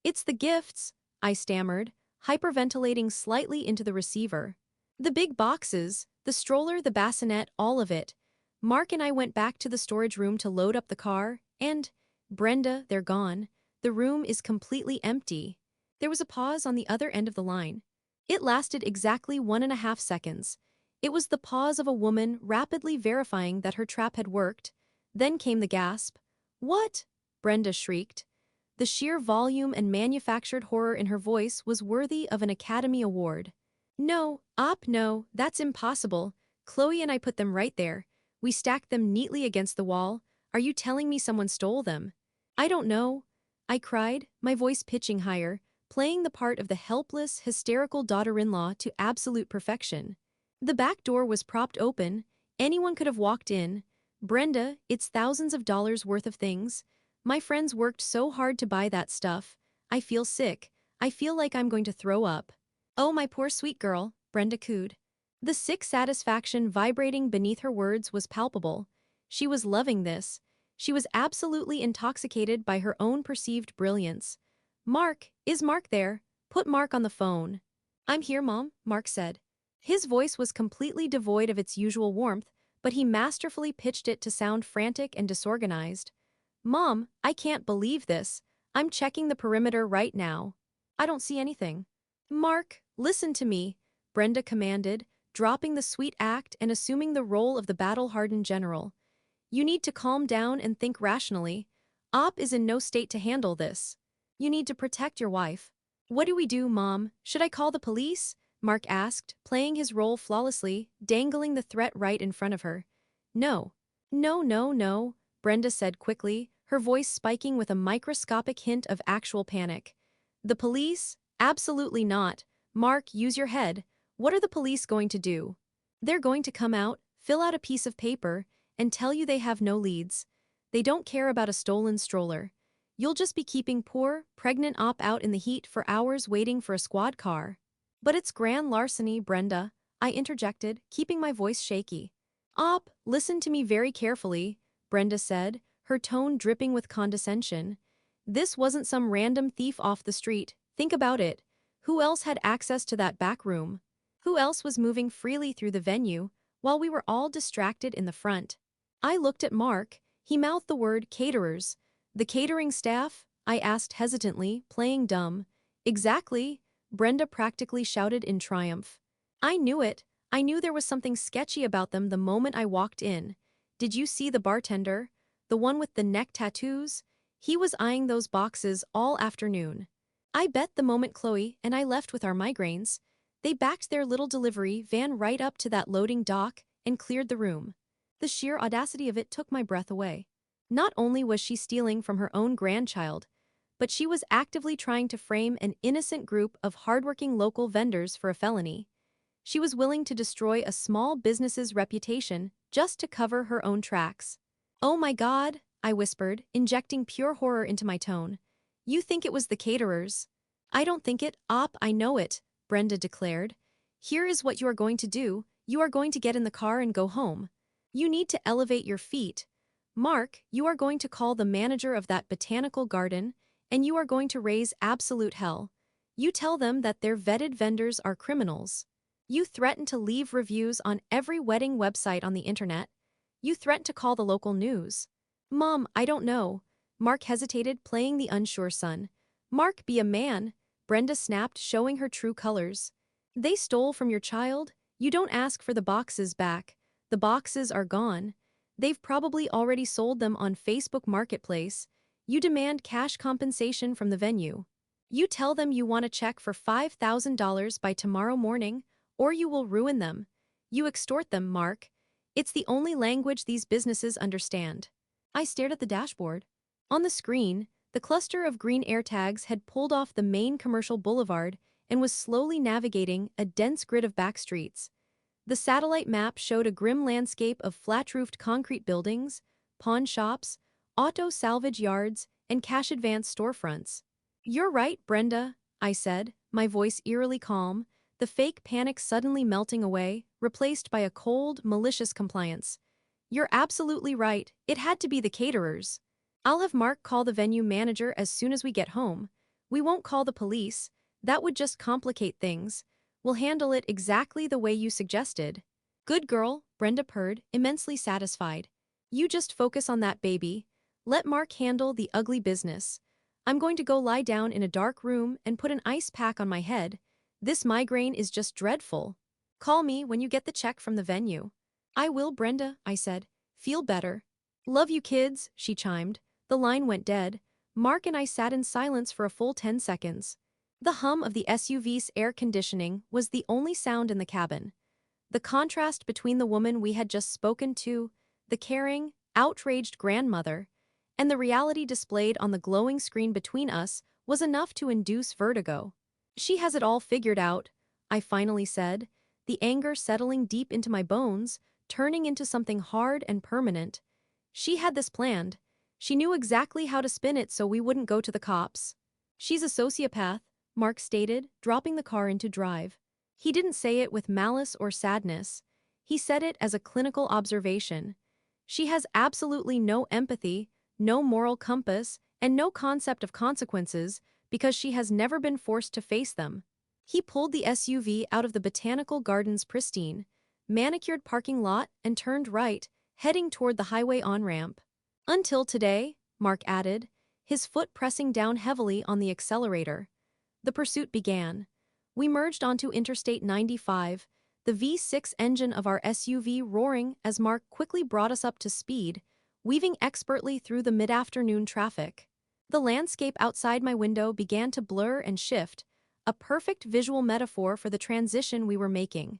A: It's the gifts, I stammered, hyperventilating slightly into the receiver. The big boxes, the stroller, the bassinet, all of it. Mark and I went back to the storage room to load up the car, and, Brenda, they're gone. The room is completely empty. There was a pause on the other end of the line. It lasted exactly 1.5 seconds. It was the pause of a woman rapidly verifying that her trap had worked. Then came the gasp. "What?" Brenda shrieked. The sheer volume and manufactured horror in her voice was worthy of an Academy Award. "No, no, that's impossible. Chloe and I put them right there. We stacked them neatly against the wall. Are you telling me someone stole them?" "I don't know," I cried, my voice pitching higher, playing the part of the helpless, hysterical daughter-in-law to absolute perfection. The back door was propped open. Anyone could have walked in. "Brenda, it's thousands of dollars worth of things. My friends worked so hard to buy that stuff. I feel sick. I feel like I'm going to throw up." "Oh, my poor sweet girl," Brenda cooed. The sick satisfaction vibrating beneath her words was palpable. She was loving this. She was absolutely intoxicated by her own perceived brilliance. "Mark, is Mark there? Put Mark on the phone." "I'm here, Mom," Mark said. His voice was completely devoid of its usual warmth, but he masterfully pitched it to sound frantic and disorganized. "Mom, I can't believe this. I'm checking the perimeter right now. I don't see anything." "Mark, listen to me," Brenda commanded, dropping the sweet act and assuming the role of the battle-hardened general. "You need to calm down and think rationally. Op is in no state to handle this. You need to protect your wife." "What do we do, Mom? Should I call the police?" Mark asked, playing his role flawlessly, dangling the threat right in front of her. "No. No, no, no," Brenda said quickly, her voice spiking with a microscopic hint of actual panic. "The police? Absolutely not. Mark, use your head. What are the police going to do? They're going to come out, fill out a piece of paper, and tell you they have no leads. They don't care about a stolen stroller. You'll just be keeping poor, pregnant Op out in the heat for hours waiting for a squad car." "But it's grand larceny, Brenda," I interjected, keeping my voice shaky. "Op, listen to me very carefully," Brenda said, her tone dripping with condescension. "This wasn't some random thief off the street. Think about it. Who else had access to that back room? Who else was moving freely through the venue, while we were all distracted in the front?" I looked at Mark. He mouthed the word caterers. "The catering staff?" I asked hesitantly, playing dumb. "Exactly," Brenda practically shouted in triumph. "I knew it. I knew there was something sketchy about them the moment I walked in. Did you see the bartender? The one with the neck tattoos? He was eyeing those boxes all afternoon. I bet the moment Chloe and I left with our migraines, they backed their little delivery van right up to that loading dock and cleared the room. The sheer audacity of it took my breath away. Not only was she stealing from her own grandchild, but she was actively trying to frame an innocent group of hardworking local vendors for a felony. She was willing to destroy a small business's reputation just to cover her own tracks. "Oh my God," I whispered, injecting pure horror into my tone. "You think it was the caterers?" "I don't think it, Op, I know it," Brenda declared. "Here is what you are going to do. You are going to get in the car and go home. You need to elevate your feet. Mark, you are going to call the manager of that botanical garden, and you are going to raise absolute hell. You tell them that their vetted vendors are criminals. You threaten to leave reviews on every wedding website on the internet. You threaten to call the local news." "Mom, I don't know." Mark hesitated, playing the unsure son. "Mark, be a man," Brenda snapped, showing her true colors. "They stole from your child. You don't ask for the boxes back. The boxes are gone. They've probably already sold them on Facebook Marketplace. You demand cash compensation from the venue. You tell them you want a check for $5,000 by tomorrow morning, or you will ruin them. You extort them, Mark. It's the only language these businesses understand." I stared at the dashboard. On the screen, the cluster of green AirTags had pulled off the main commercial boulevard and was slowly navigating a dense grid of back streets. The satellite map showed a grim landscape of flat-roofed concrete buildings, pawn shops, auto salvage yards, and cash advance storefronts. "You're right, Brenda," I said, my voice eerily calm, the fake panic suddenly melting away, replaced by a cold, malicious compliance. "You're absolutely right. It had to be the caterers. I'll have Mark call the venue manager as soon as we get home. We won't call the police. That would just complicate things. We'll handle it exactly the way you suggested. Good girl, Brenda purred, immensely satisfied. You just focus on that baby. Let Mark handle the ugly business. I'm going to go lie down in a dark room and put an ice pack on my head. This migraine is just dreadful. Call me when you get the check from the venue. I will, Brenda, I said. Feel better. Love you kids, she chimed. The line went dead. Mark and I sat in silence for a full 10 seconds. The hum of the SUV's air conditioning was the only sound in the cabin. The contrast between the woman we had just spoken to, the caring, outraged grandmother, and the reality displayed on the glowing screen between us was enough to induce vertigo. She has it all figured out, I finally said, the anger settling deep into my bones, turning into something hard and permanent. She had this planned. She knew exactly how to spin it so we wouldn't go to the cops. She's a sociopath, Mark stated, dropping the car into drive. He didn't say it with malice or sadness. He said it as a clinical observation. She has absolutely no empathy, no moral compass, and no concept of consequences because she has never been forced to face them. He pulled the SUV out of the botanical garden's pristine, manicured parking lot and turned right, heading toward the highway on-ramp. Until today, Mark added, his foot pressing down heavily on the accelerator. The pursuit began. We merged onto Interstate 95, the V6 engine of our SUV roaring as Mark quickly brought us up to speed, weaving expertly through the mid-afternoon traffic. The landscape outside my window began to blur and shift, a perfect visual metaphor for the transition we were making.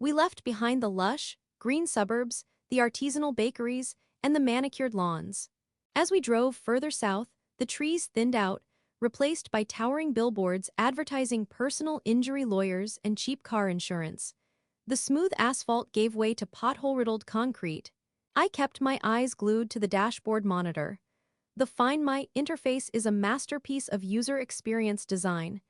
A: We left behind the lush, green suburbs, the artisanal bakeries, and the manicured lawns. As we drove further south, the trees thinned out, replaced by towering billboards advertising personal injury lawyers and cheap car insurance. The smooth asphalt gave way to pothole-riddled concrete. I kept my eyes glued to the dashboard monitor. The Find My interface is a masterpiece of user experience design.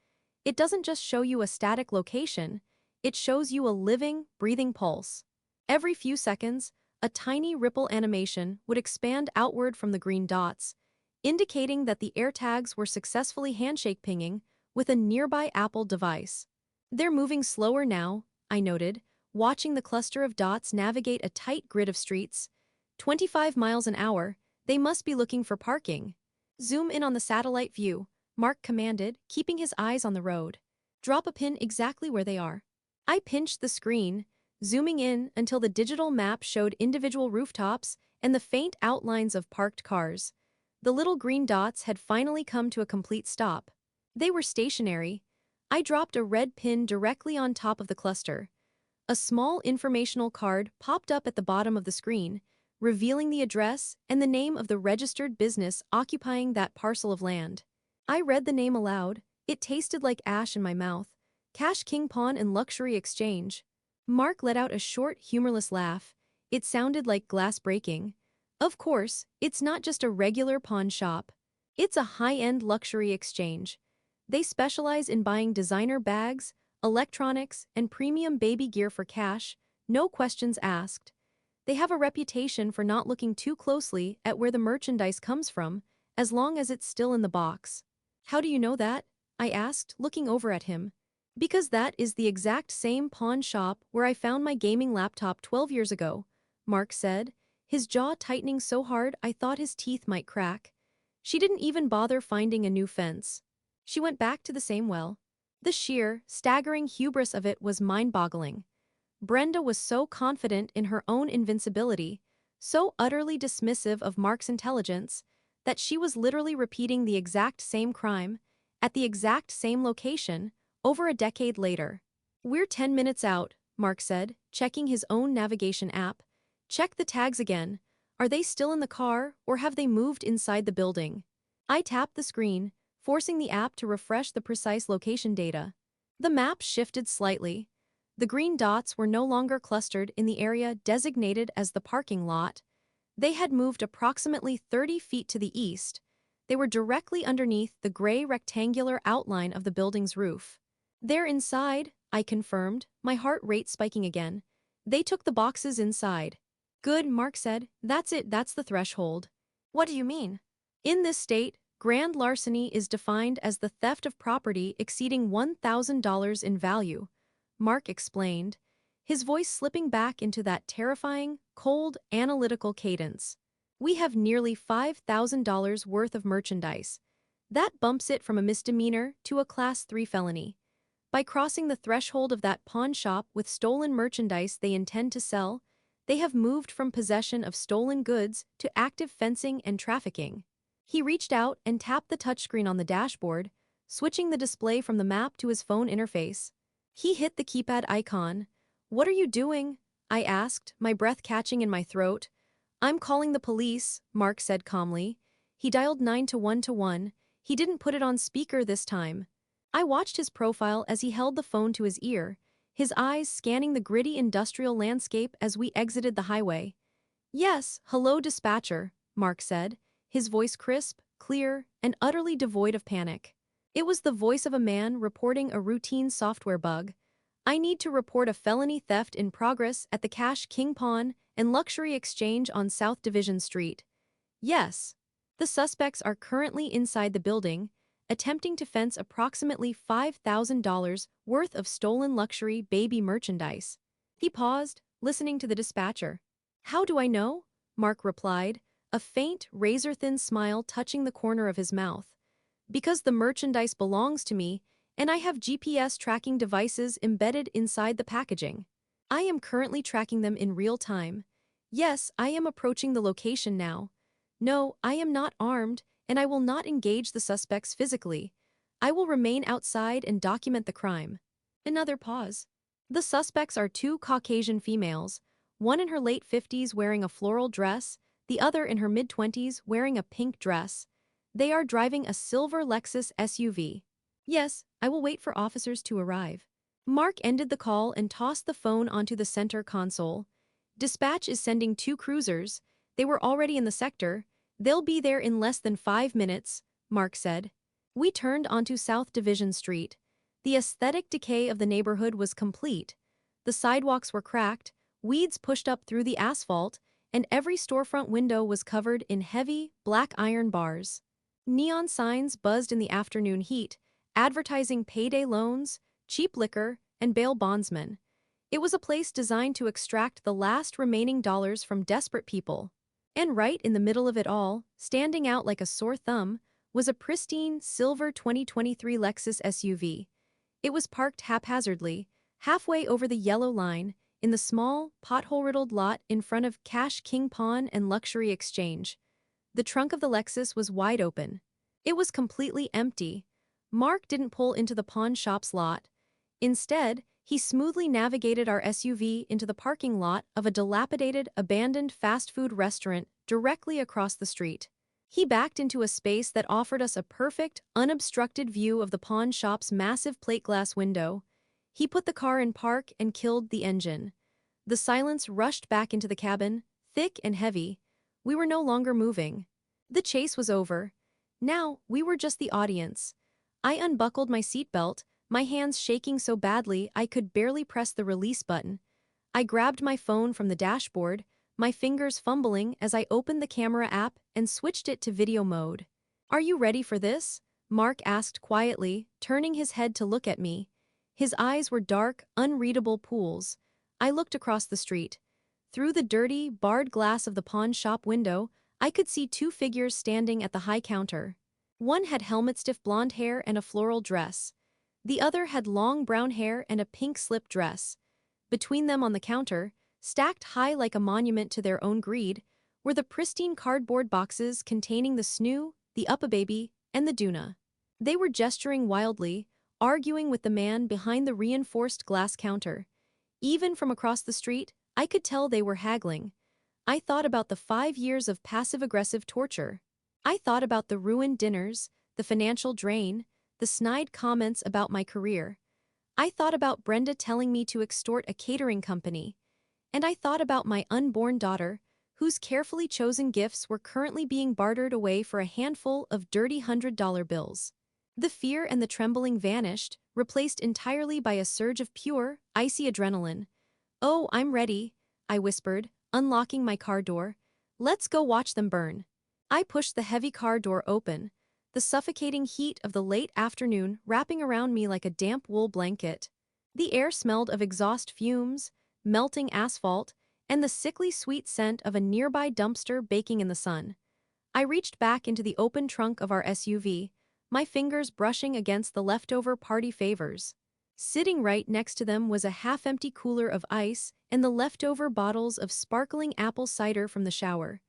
A: It doesn't just show you a static location, it shows you a living, breathing pulse. Every few seconds, a tiny ripple animation would expand outward from the green dots, indicating that the AirTags were successfully handshake pinging with a nearby Apple device. They're moving slower now, I noted, watching the cluster of dots navigate a tight grid of streets. 25 miles an hour, they must be looking for parking. Zoom in on the satellite view, Mark commanded, keeping his eyes on the road. Drop a pin exactly where they are. I pinched the screen, zooming in until the digital map showed individual rooftops and the faint outlines of parked cars. The little green dots had finally come to a complete stop. They were stationary. I dropped a red pin directly on top of the cluster. A small informational card popped up at the bottom of the screen, revealing the address and the name of the registered business occupying that parcel of land. I read the name aloud. It tasted like ash in my mouth. Cash King Pawn and Luxury Exchange. Mark let out a short, humorless laugh. It sounded like glass breaking. Of course, it's not just a regular pawn shop. It's a high-end luxury exchange. They specialize in buying designer bags, electronics, and premium baby gear for cash, no questions asked. They have a reputation for not looking too closely at where the merchandise comes from, as long as it's still in the box. How do you know that? I asked, looking over at him. Because that is the exact same pawn shop where I found my gaming laptop 12 years ago, Mark said, his jaw tightening so hard I thought his teeth might crack. She didn't even bother finding a new fence. She went back to the same well. The sheer, staggering hubris of it was mind-boggling. Brenda was so confident in her own invincibility, so utterly dismissive of Mark's intelligence, that she was literally repeating the exact same crime, at the exact same location, over a decade later. We're 10 minutes out, Mark said, checking his own navigation app. Check the tags again. Are they still in the car, or have they moved inside the building? I tapped the screen, forcing the app to refresh the precise location data. The map shifted slightly. The green dots were no longer clustered in the area designated as the parking lot. They had moved approximately 30 feet to the east. They were directly underneath the gray rectangular outline of the building's roof. They're inside, I confirmed, my heart rate spiking again. They took the boxes inside. Good, Mark said. That's it, that's the threshold. What do you mean? In this state, Grand larceny is defined as the theft of property exceeding $1,000 in value, Mark explained, his voice slipping back into that terrifying, cold, analytical cadence. We have nearly $5,000 worth of merchandise. That bumps it from a misdemeanor to a Class 3 felony. By crossing the threshold of that pawn shop with stolen merchandise they intend to sell, they have moved from possession of stolen goods to active fencing and trafficking. He reached out and tapped the touchscreen on the dashboard, switching the display from the map to his phone interface. He hit the keypad icon. "What are you doing?" I asked, my breath catching in my throat. "I'm calling the police," Mark said calmly. He dialed 911. He didn't put it on speaker this time. I watched his profile as he held the phone to his ear, his eyes scanning the gritty industrial landscape as we exited the highway. "Yes, hello dispatcher," Mark said, his voice crisp, clear, and utterly devoid of panic. It was the voice of a man reporting a routine software bug. "I need to report a felony theft in progress at the Cash King Pawn and Luxury Exchange on South Division Street." "Yes." The suspects are currently inside the building, attempting to fence approximately $5,000 worth of stolen luxury baby merchandise. He paused, listening to the dispatcher. "How do I know?" Mark replied, a faint, razor-thin smile touching the corner of his mouth. "Because the merchandise belongs to me, and I have GPS tracking devices embedded inside the packaging. I am currently tracking them in real time. Yes, I am approaching the location now. No, I am not armed, and I will not engage the suspects physically. I will remain outside and document the crime." Another pause. The suspects are two Caucasian females, one in her late 50s wearing a floral dress, the other in her mid-20s wearing a pink dress. They are driving a silver Lexus SUV. "Yes, I will wait for officers to arrive." Mark ended the call and tossed the phone onto the center console. "Dispatch is sending 2 cruisers. They were already in the sector. They'll be there in less than 5 minutes, Mark said. We turned onto South Division Street. The aesthetic decay of the neighborhood was complete. The sidewalks were cracked, weeds pushed up through the asphalt, and every storefront window was covered in heavy, black iron bars. Neon signs buzzed in the afternoon heat, advertising payday loans, cheap liquor, and bail bondsmen. It was a place designed to extract the last remaining dollars from desperate people. And right in the middle of it all, standing out like a sore thumb, was a pristine silver 2023 Lexus SUV. It was parked haphazardly, halfway over the yellow line, in the small, pothole-riddled lot in front of Cash King Pawn and Luxury Exchange. The trunk of the Lexus was wide open. It was completely empty. Mark didn't pull into the pawn shop's lot. Instead, he smoothly navigated our SUV into the parking lot of a dilapidated, abandoned fast food restaurant directly across the street. He backed into a space that offered us a perfect, unobstructed view of the pawn shop's massive plate glass window. He put the car in park and killed the engine. The silence rushed back into the cabin, thick and heavy. We were no longer moving. The chase was over. Now, we were just the audience. I unbuckled my seatbelt, my hands shaking so badly I could barely press the release button. I grabbed my phone from the dashboard, my fingers fumbling as I opened the camera app and switched it to video mode. "Are you ready for this?" Mark asked quietly, turning his head to look at me. His eyes were dark, unreadable pools. I looked across the street. Through the dirty, barred glass of the pawn shop window, I could see 2 figures standing at the high counter. One had helmet-stiff blonde hair and a floral dress. The other had long brown hair and a pink slip dress. Between them on the counter, stacked high like a monument to their own greed, were the pristine cardboard boxes containing the snoo, the Uppababy, and the Duna. They were gesturing wildly, arguing with the man behind the reinforced glass counter. Even from across the street, I could tell they were haggling. I thought about the 5 years of passive-aggressive torture. I thought about the ruined dinners, the financial drain, the snide comments about my career. I thought about Brenda telling me to extort a catering company. And I thought about my unborn daughter, whose carefully chosen gifts were currently being bartered away for a handful of dirty $100 bills. The fear and the trembling vanished, replaced entirely by a surge of pure, icy adrenaline. "Oh, I'm ready," I whispered, unlocking my car door. "Let's go watch them burn." I pushed the heavy car door open. The the suffocating heat of the late afternoon wrapping around me like a damp wool blanket. The air smelled of exhaust fumes, melting asphalt, and the sickly sweet scent of a nearby dumpster baking in the sun. I reached back into the open trunk of our SUV, my fingers brushing against the leftover party favors. Sitting right next to them was a half-empty cooler of ice and the leftover bottles of sparkling apple cider from the shower.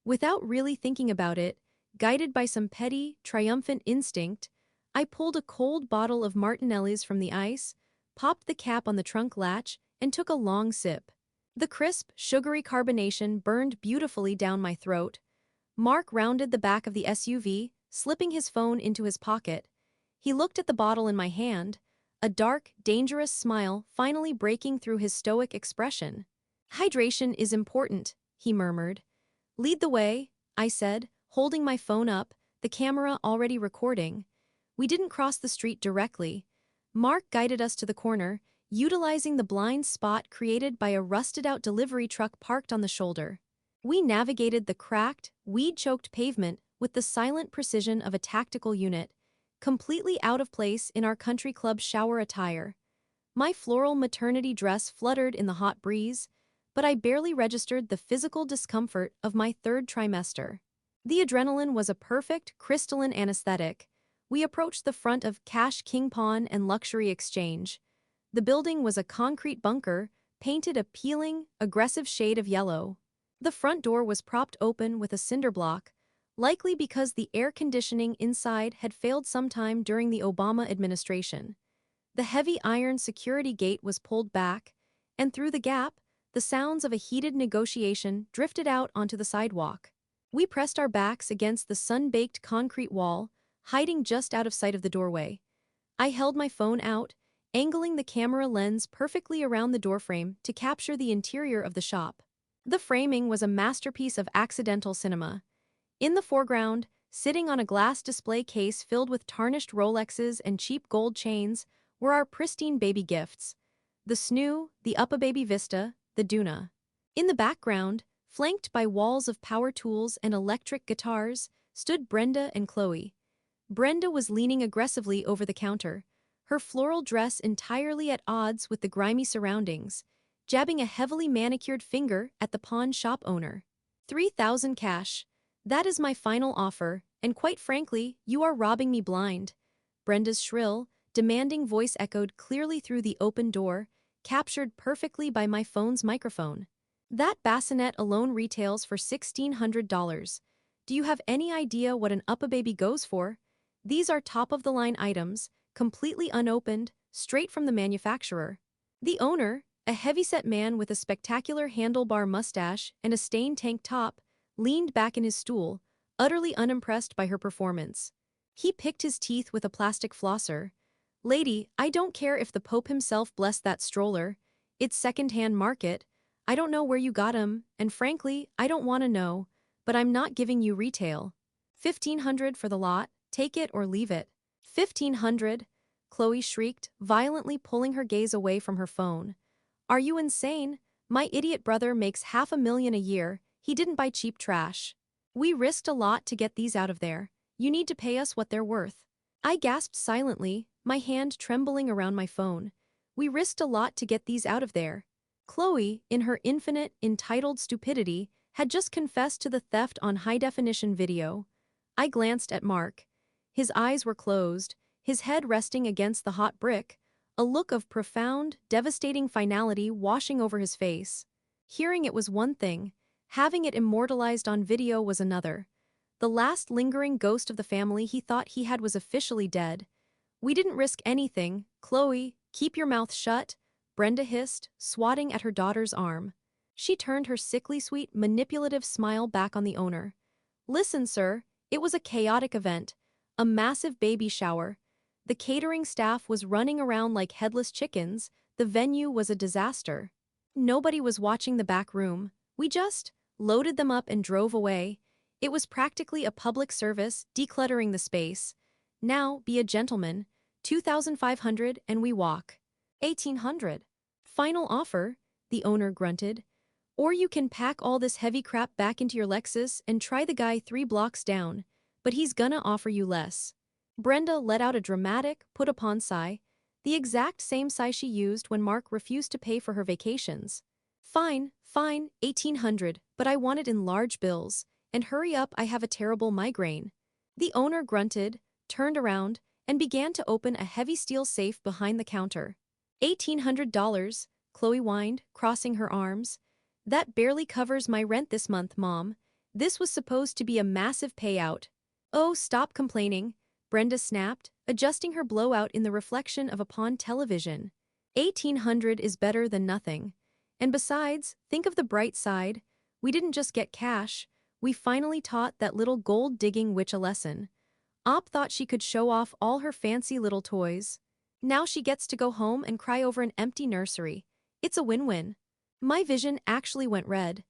A: Without really thinking about it, guided by some petty, triumphant instinct, I pulled a cold bottle of Martinelli's from the ice, popped the cap on the trunk latch, and took a long sip. The crisp, sugary carbonation burned beautifully down my throat. Mark rounded the back of the SUV, slipping his phone into his pocket. He looked at the bottle in my hand, a dark, dangerous smile finally breaking through his stoic expression. "Hydration is important," he murmured. "Lead the way," I said, holding my phone up, the camera already recording. We didn't cross the street directly. Mark guided us to the corner, utilizing the blind spot created by a rusted-out delivery truck parked on the shoulder. We navigated the cracked, weed-choked pavement with the silent precision of a tactical unit, completely out of place in our country club shower attire. My floral maternity dress fluttered in the hot breeze, but I barely registered the physical discomfort of my third trimester. The adrenaline was a perfect, crystalline anesthetic. We approached the front of Cash King Pawn and Luxury Exchange. The building was a concrete bunker, painted a peeling, aggressive shade of yellow. The front door was propped open with a cinder block, likely because the air conditioning inside had failed sometime during the Obama administration. The heavy iron security gate was pulled back, and through the gap, the sounds of a heated negotiation drifted out onto the sidewalk. We pressed our backs against the sun-baked concrete wall, hiding just out of sight of the doorway. I held my phone out, angling the camera lens perfectly around the doorframe to capture the interior of the shop. The framing was a masterpiece of accidental cinema. In the foreground, sitting on a glass display case filled with tarnished Rolexes and cheap gold chains, were our pristine baby gifts: the Snoo, the Baby Vista, the Duna. In the background, flanked by walls of power tools and electric guitars, stood Brenda and Chloe. Brenda was leaning aggressively over the counter, her floral dress entirely at odds with the grimy surroundings, jabbing a heavily manicured finger at the pawn shop owner. "3,000 cash. That is my final offer, and quite frankly, you are robbing me blind." Brenda's shrill, demanding voice echoed clearly through the open door, captured perfectly by my phone's microphone. "That bassinet alone retails for $1,600. Do you have any idea what an Baby goes for? These are top-of-the-line items, completely unopened, straight from the manufacturer." The owner, a heavyset man with a spectacular handlebar mustache and a stained tank top, leaned back in his stool, utterly unimpressed by her performance. He picked his teeth with a plastic flosser. "Lady, I don't care if the Pope himself blessed that stroller. It's second-hand market. I don't know where you got 'em, and frankly, I don't want to know, but I'm not giving you retail. $1,500 for the lot, take it or leave it." "$1,500? Chloe shrieked, violently pulling her gaze away from her phone. "Are you insane? My idiot brother makes $500,000 a year. He didn't buy cheap trash. We risked a lot to get these out of there. You need to pay us what they're worth." I gasped silently, my hand trembling around my phone. "We risked a lot to get these out of there." Chloe, in her infinite, entitled stupidity, had just confessed to the theft on high-definition video. I glanced at Mark. His eyes were closed, his head resting against the hot brick, a look of profound, devastating finality washing over his face. Hearing it was one thing, having it immortalized on video was another. The last lingering ghost of the family he thought he had was officially dead. "We didn't risk anything, Chloe, keep your mouth shut," Brenda hissed, swatting at her daughter's arm. She turned her sickly sweet, manipulative smile back on the owner. "Listen, sir, it was a chaotic event. A massive baby shower. The catering staff was running around like headless chickens. The venue was a disaster. Nobody was watching the back room. We just loaded them up and drove away. It was practically a public service, decluttering the space. Now, be a gentleman. 2,500 and we walk." 1,800. "Final offer," the owner grunted. "Or you can pack all this heavy crap back into your Lexus and try the guy 3 blocks down. but he's gonna offer you less. Brenda let out a dramatic, put-upon sigh, the exact same sigh she used when Mark refused to pay for her vacations. Fine, fine, 1800, but I want it in large bills, and hurry up, I have a terrible migraine. The owner grunted, turned around, and began to open a heavy steel safe behind the counter. $1,800, Chloe whined, crossing her arms. That barely covers my rent this month, Mom. This was supposed to be a massive payout. Oh, stop complaining, Brenda snapped, adjusting her blowout in the reflection of a pawn television. 1800 is better than nothing. And besides, think of the bright side. We didn't just get cash, we finally taught that little gold-digging witch a lesson. Op thought she could show off all her fancy little toys. Now she gets to go home and cry over an empty nursery. It's a win-win. My vision actually went red.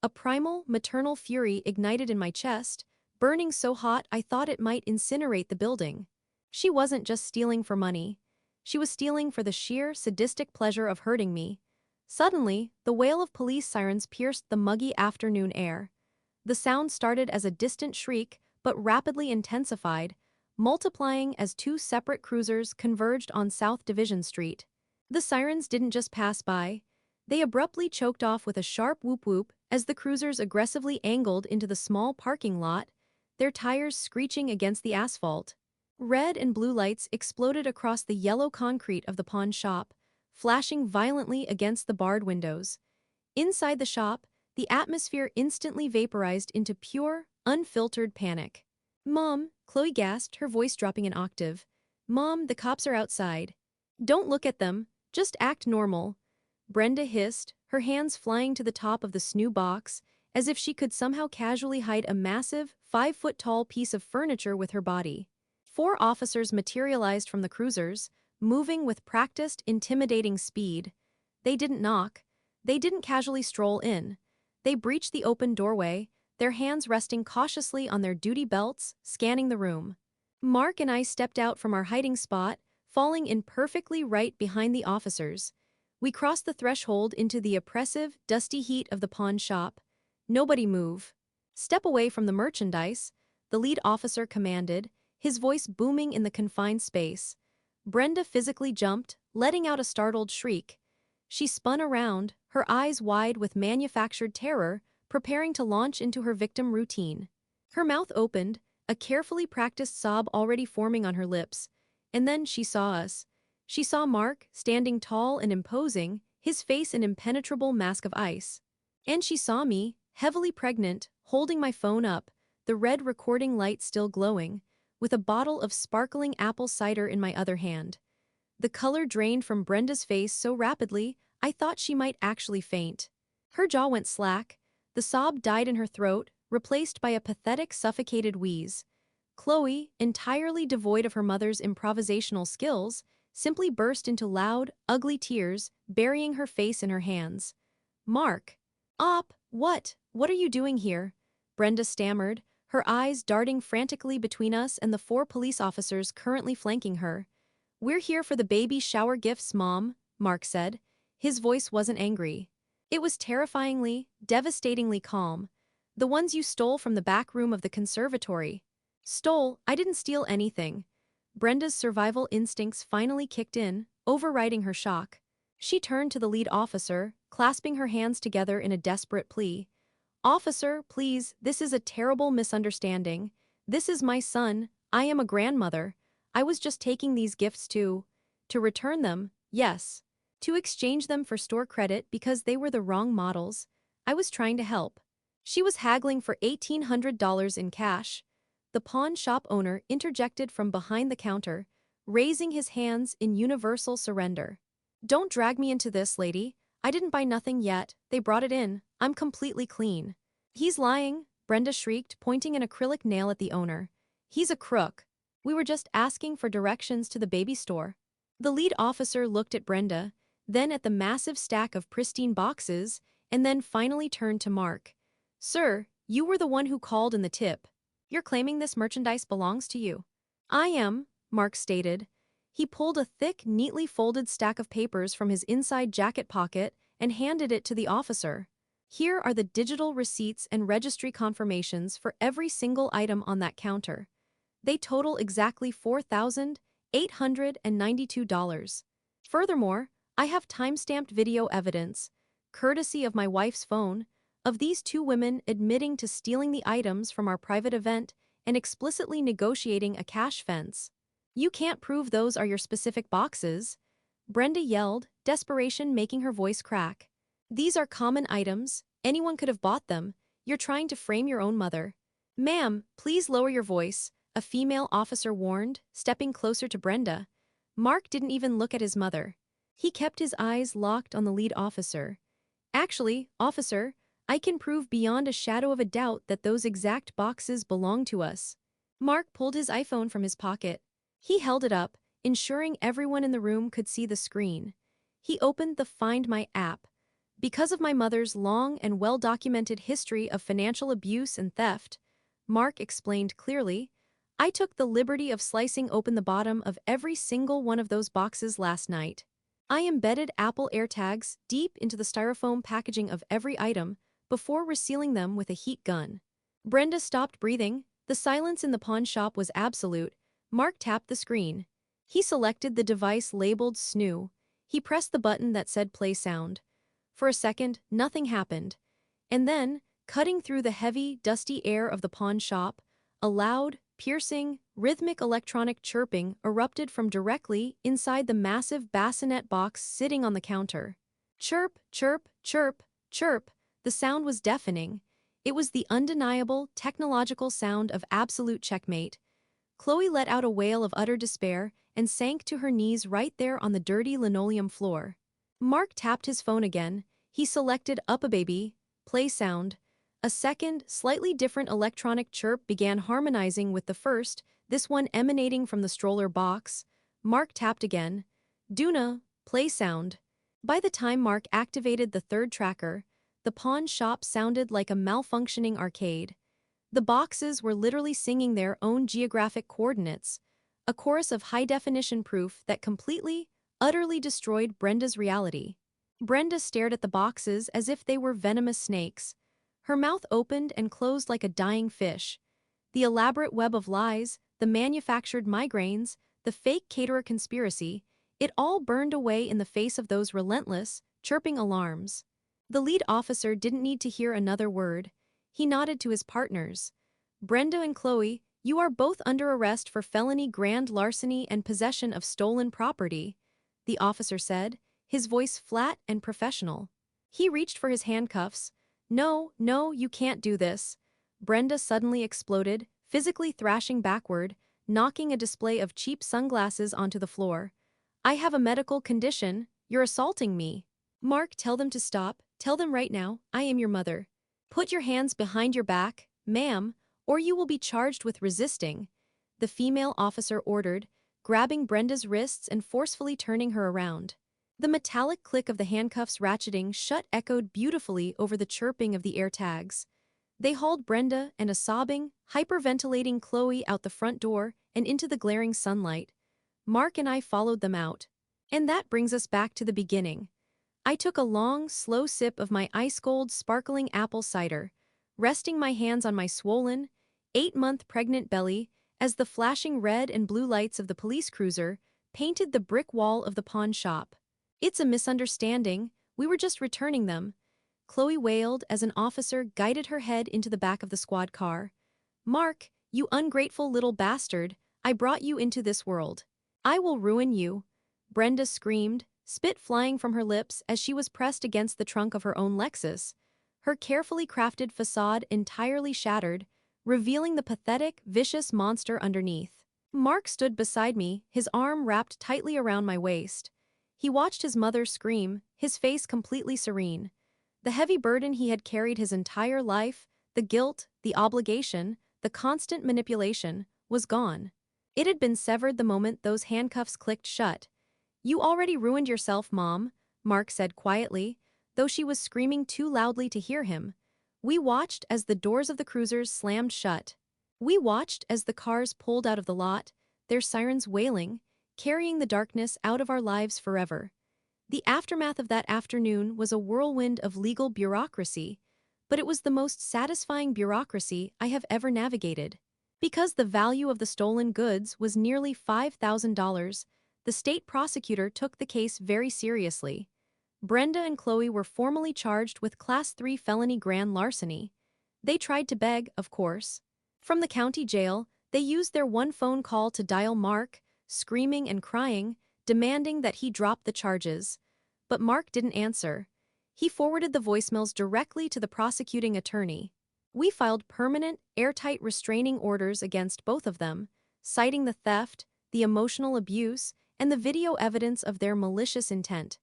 A: A primal, maternal fury ignited in my chest, burning so hot I thought it might incinerate the building. She wasn't just stealing for money. She was stealing for the sheer, sadistic pleasure of hurting me. Suddenly, the wail of police sirens pierced the muggy afternoon air. The sound started as a distant shriek, but rapidly intensified, multiplying as two separate cruisers converged on South Division Street. The sirens didn't just pass by. They abruptly choked off with a sharp whoop-whoop as the cruisers aggressively angled into the small parking lot, their tires screeching against the asphalt. Red and blue lights exploded across the yellow concrete of the pawn shop, flashing violently against the barred windows. Inside the shop, the atmosphere instantly vaporized into pure, unfiltered panic. Mom, Chloe gasped, her voice dropping an octave. Mom, the cops are outside. Don't look at them, just act normal. Brenda hissed, her hands flying to the top of the snoo box, as if she could somehow casually hide a massive, 5-foot-tall piece of furniture with her body. 4 officers materialized from the cruisers, moving with practiced, intimidating speed. They didn't knock. They didn't casually stroll in. They breached the open doorway, their hands resting cautiously on their duty belts, scanning the room. Mark and I stepped out from our hiding spot, falling in perfectly right behind the officers. We crossed the threshold into the oppressive, dusty heat of the pawn shop. Nobody move. Step away from the merchandise, the lead officer commanded, his voice booming in the confined space. Brenda physically jumped, letting out a startled shriek. She spun around, her eyes wide with manufactured terror, preparing to launch into her victim routine. Her mouth opened, a carefully practiced sob already forming on her lips. And then she saw us. She saw Mark, standing tall and imposing, his face an impenetrable mask of ice. And she saw me, heavily pregnant, holding my phone up, the red recording light still glowing, with a bottle of sparkling apple cider in my other hand. The color drained from Brenda's face so rapidly, I thought she might actually faint. Her jaw went slack, the sob died in her throat, replaced by a pathetic, suffocated wheeze. Chloe, entirely devoid of her mother's improvisational skills, simply burst into loud, ugly tears, burying her face in her hands. Mark. Op, what are you doing here? Brenda stammered, her eyes darting frantically between us and the 4 police officers currently flanking her. We're here for the baby shower gifts, Mom, Mark said. His voice wasn't angry. It was terrifyingly, devastatingly calm. The ones you stole from the back room of the conservatory. Stole? I didn't steal anything. Brenda's survival instincts finally kicked in, overriding her shock. She turned to the lead officer, clasping her hands together in a desperate plea. Officer, please, this is a terrible misunderstanding. This is my son. I am a grandmother. I was just taking these gifts to return them, yes. To exchange them for store credit because they were the wrong models. I was trying to help. She was haggling for $1,800 in cash. The pawn shop owner interjected from behind the counter, raising his hands in universal surrender. Don't drag me into this, lady. I didn't buy nothing yet. They brought it in. I'm completely clean. He's lying, Brenda shrieked, pointing an acrylic nail at the owner. He's a crook. We were just asking for directions to the baby store. The lead officer looked at Brenda, then at the massive stack of pristine boxes, and then finally turned to Mark. Sir, you were the one who called in the tip. You're claiming this merchandise belongs to you. I am, Mark stated. He pulled a thick, neatly folded stack of papers from his inside jacket pocket and handed it to the officer. Here are the digital receipts and registry confirmations for every single item on that counter. They total exactly $4,892. Furthermore, I have timestamped video evidence, courtesy of my wife's phone, of these two women admitting to stealing the items from our private event and explicitly negotiating a cash fence. You can't prove those are your specific boxes, Brenda yelled, desperation making her voice crack. These are common items, anyone could have bought them, you're trying to frame your own mother. Ma'am, please lower your voice, a female officer warned, stepping closer to Brenda. Mark didn't even look at his mother. He kept his eyes locked on the lead officer. Actually, officer, I can prove beyond a shadow of a doubt that those exact boxes belong to us. Mark pulled his iPhone from his pocket. He held it up, ensuring everyone in the room could see the screen. He opened the Find My app. Because of my mother's long and well-documented history of financial abuse and theft, Mark explained clearly, I took the liberty of slicing open the bottom of every single one of those boxes last night. I embedded Apple AirTags deep into the styrofoam packaging of every item before resealing them with a heat gun. Brenda stopped breathing. The silence in the pawn shop was absolute. Mark tapped the screen. He selected the device labeled snoo. He pressed the button that said play sound. For a second, nothing happened. And then, cutting through the heavy, dusty air of the pawn shop, a loud, piercing, rhythmic electronic chirping erupted from directly inside the massive bassinet box sitting on the counter. Chirp, chirp, chirp, chirp. The sound was deafening. It was the undeniable, technological sound of absolute checkmate. Chloe let out a wail of utter despair and sank to her knees right there on the dirty linoleum floor. Mark tapped his phone again. He selected Up a Baby, play sound. A second, slightly different electronic chirp began harmonizing with the first, this one emanating from the stroller box. Mark tapped again. Duna, play sound. By the time Mark activated the third tracker, the pawn shop sounded like a malfunctioning arcade. The boxes were literally singing their own geographic coordinates, a chorus of high-definition proof that completely, utterly destroyed Brenda's reality. Brenda stared at the boxes as if they were venomous snakes. Her mouth opened and closed like a dying fish. The elaborate web of lies, the manufactured migraines, the fake caterer conspiracy, it all burned away in the face of those relentless, chirping alarms. The lead officer didn't need to hear another word. He nodded to his partners. Brenda and Chloe, you are both under arrest for felony grand larceny and possession of stolen property, the officer said, his voice flat and professional. He reached for his handcuffs. No, no, you can't do this. Brenda suddenly exploded, physically thrashing backward, knocking a display of cheap sunglasses onto the floor. I have a medical condition, you're assaulting me. Mark, tell them to stop, tell them right now, I am your mother. Put your hands behind your back, ma'am, or you will be charged with resisting, the female officer ordered, grabbing Brenda's wrists and forcefully turning her around. The metallic click of the handcuffs ratcheting shut echoed beautifully over the chirping of the AirTags. They hauled Brenda and a sobbing, hyperventilating Chloe out the front door and into the glaring sunlight. Mark and I followed them out. And that brings us back to the beginning. I took a long, slow sip of my ice-cold, sparkling apple cider, resting my hands on my swollen, 8-month pregnant belly as the flashing red and blue lights of the police cruiser painted the brick wall of the pawn shop. It's a misunderstanding, we were just returning them, Chloe wailed as an officer guided her head into the back of the squad car. Mark, you ungrateful little bastard, I brought you into this world. I will ruin you, Brenda screamed, spit flying from her lips as she was pressed against the trunk of her own Lexus, her carefully crafted facade entirely shattered, revealing the pathetic, vicious monster underneath. Mark stood beside me, his arm wrapped tightly around my waist. He watched his mother scream, his face completely serene. The heavy burden he had carried his entire life, the guilt, the obligation, the constant manipulation, was gone. It had been severed the moment those handcuffs clicked shut. You already ruined yourself, Mom, Mark said quietly, though she was screaming too loudly to hear him. We watched as the doors of the cruisers slammed shut. We watched as the cars pulled out of the lot, their sirens wailing, carrying the darkness out of our lives forever. The aftermath of that afternoon was a whirlwind of legal bureaucracy, but it was the most satisfying bureaucracy I have ever navigated. Because the value of the stolen goods was nearly $5,000, the state prosecutor took the case very seriously. Brenda and Chloe were formally charged with Class 3 felony grand larceny. They tried to beg, of course. From the county jail, they used their one phone call to dial Mark, screaming and crying, demanding that he drop the charges. But Mark didn't answer. He forwarded the voicemails directly to the prosecuting attorney. We filed permanent, airtight restraining orders against both of them, citing the theft, the emotional abuse, and the video evidence of their malicious intent.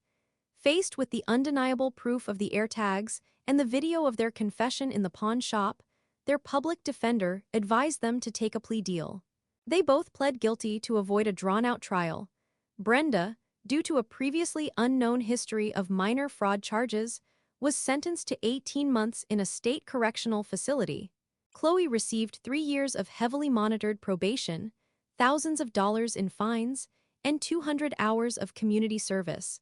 A: Faced with the undeniable proof of the AirTags and the video of their confession in the pawn shop, their public defender advised them to take a plea deal. They both pled guilty to avoid a drawn-out trial. Brenda, due to a previously unknown history of minor fraud charges, was sentenced to 18 months in a state correctional facility. Chloe received 3 years of heavily monitored probation, thousands of dollars in fines, and 200 hours of community service.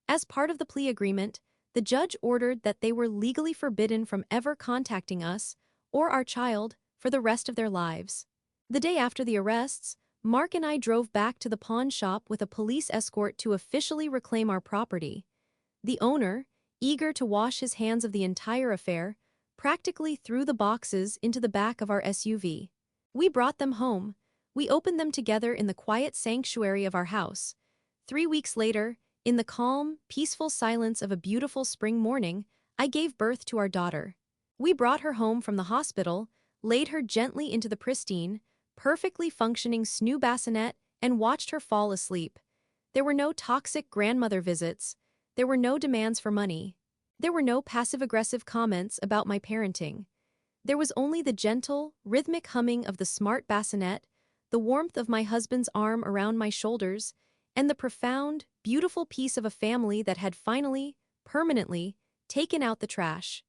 A: As part of the plea agreement, the judge ordered that they were legally forbidden from ever contacting us or our child for the rest of their lives. The day after the arrests, Mark and I drove back to the pawn shop with a police escort to officially reclaim our property. The owner, eager to wash his hands of the entire affair, practically threw the boxes into the back of our SUV. We brought them home. We opened them together in the quiet sanctuary of our house. 3 weeks later, in the calm, peaceful silence of a beautiful spring morning, I gave birth to our daughter. We brought her home from the hospital, laid her gently into the pristine, perfectly functioning snoo bassinet, and watched her fall asleep. There were no toxic grandmother visits. There were no demands for money. There were no passive-aggressive comments about my parenting. There was only the gentle, rhythmic humming of the smart bassinet, the warmth of my husband's arm around my shoulders, and the profound, beautiful peace of a family that had finally, permanently, taken out the trash.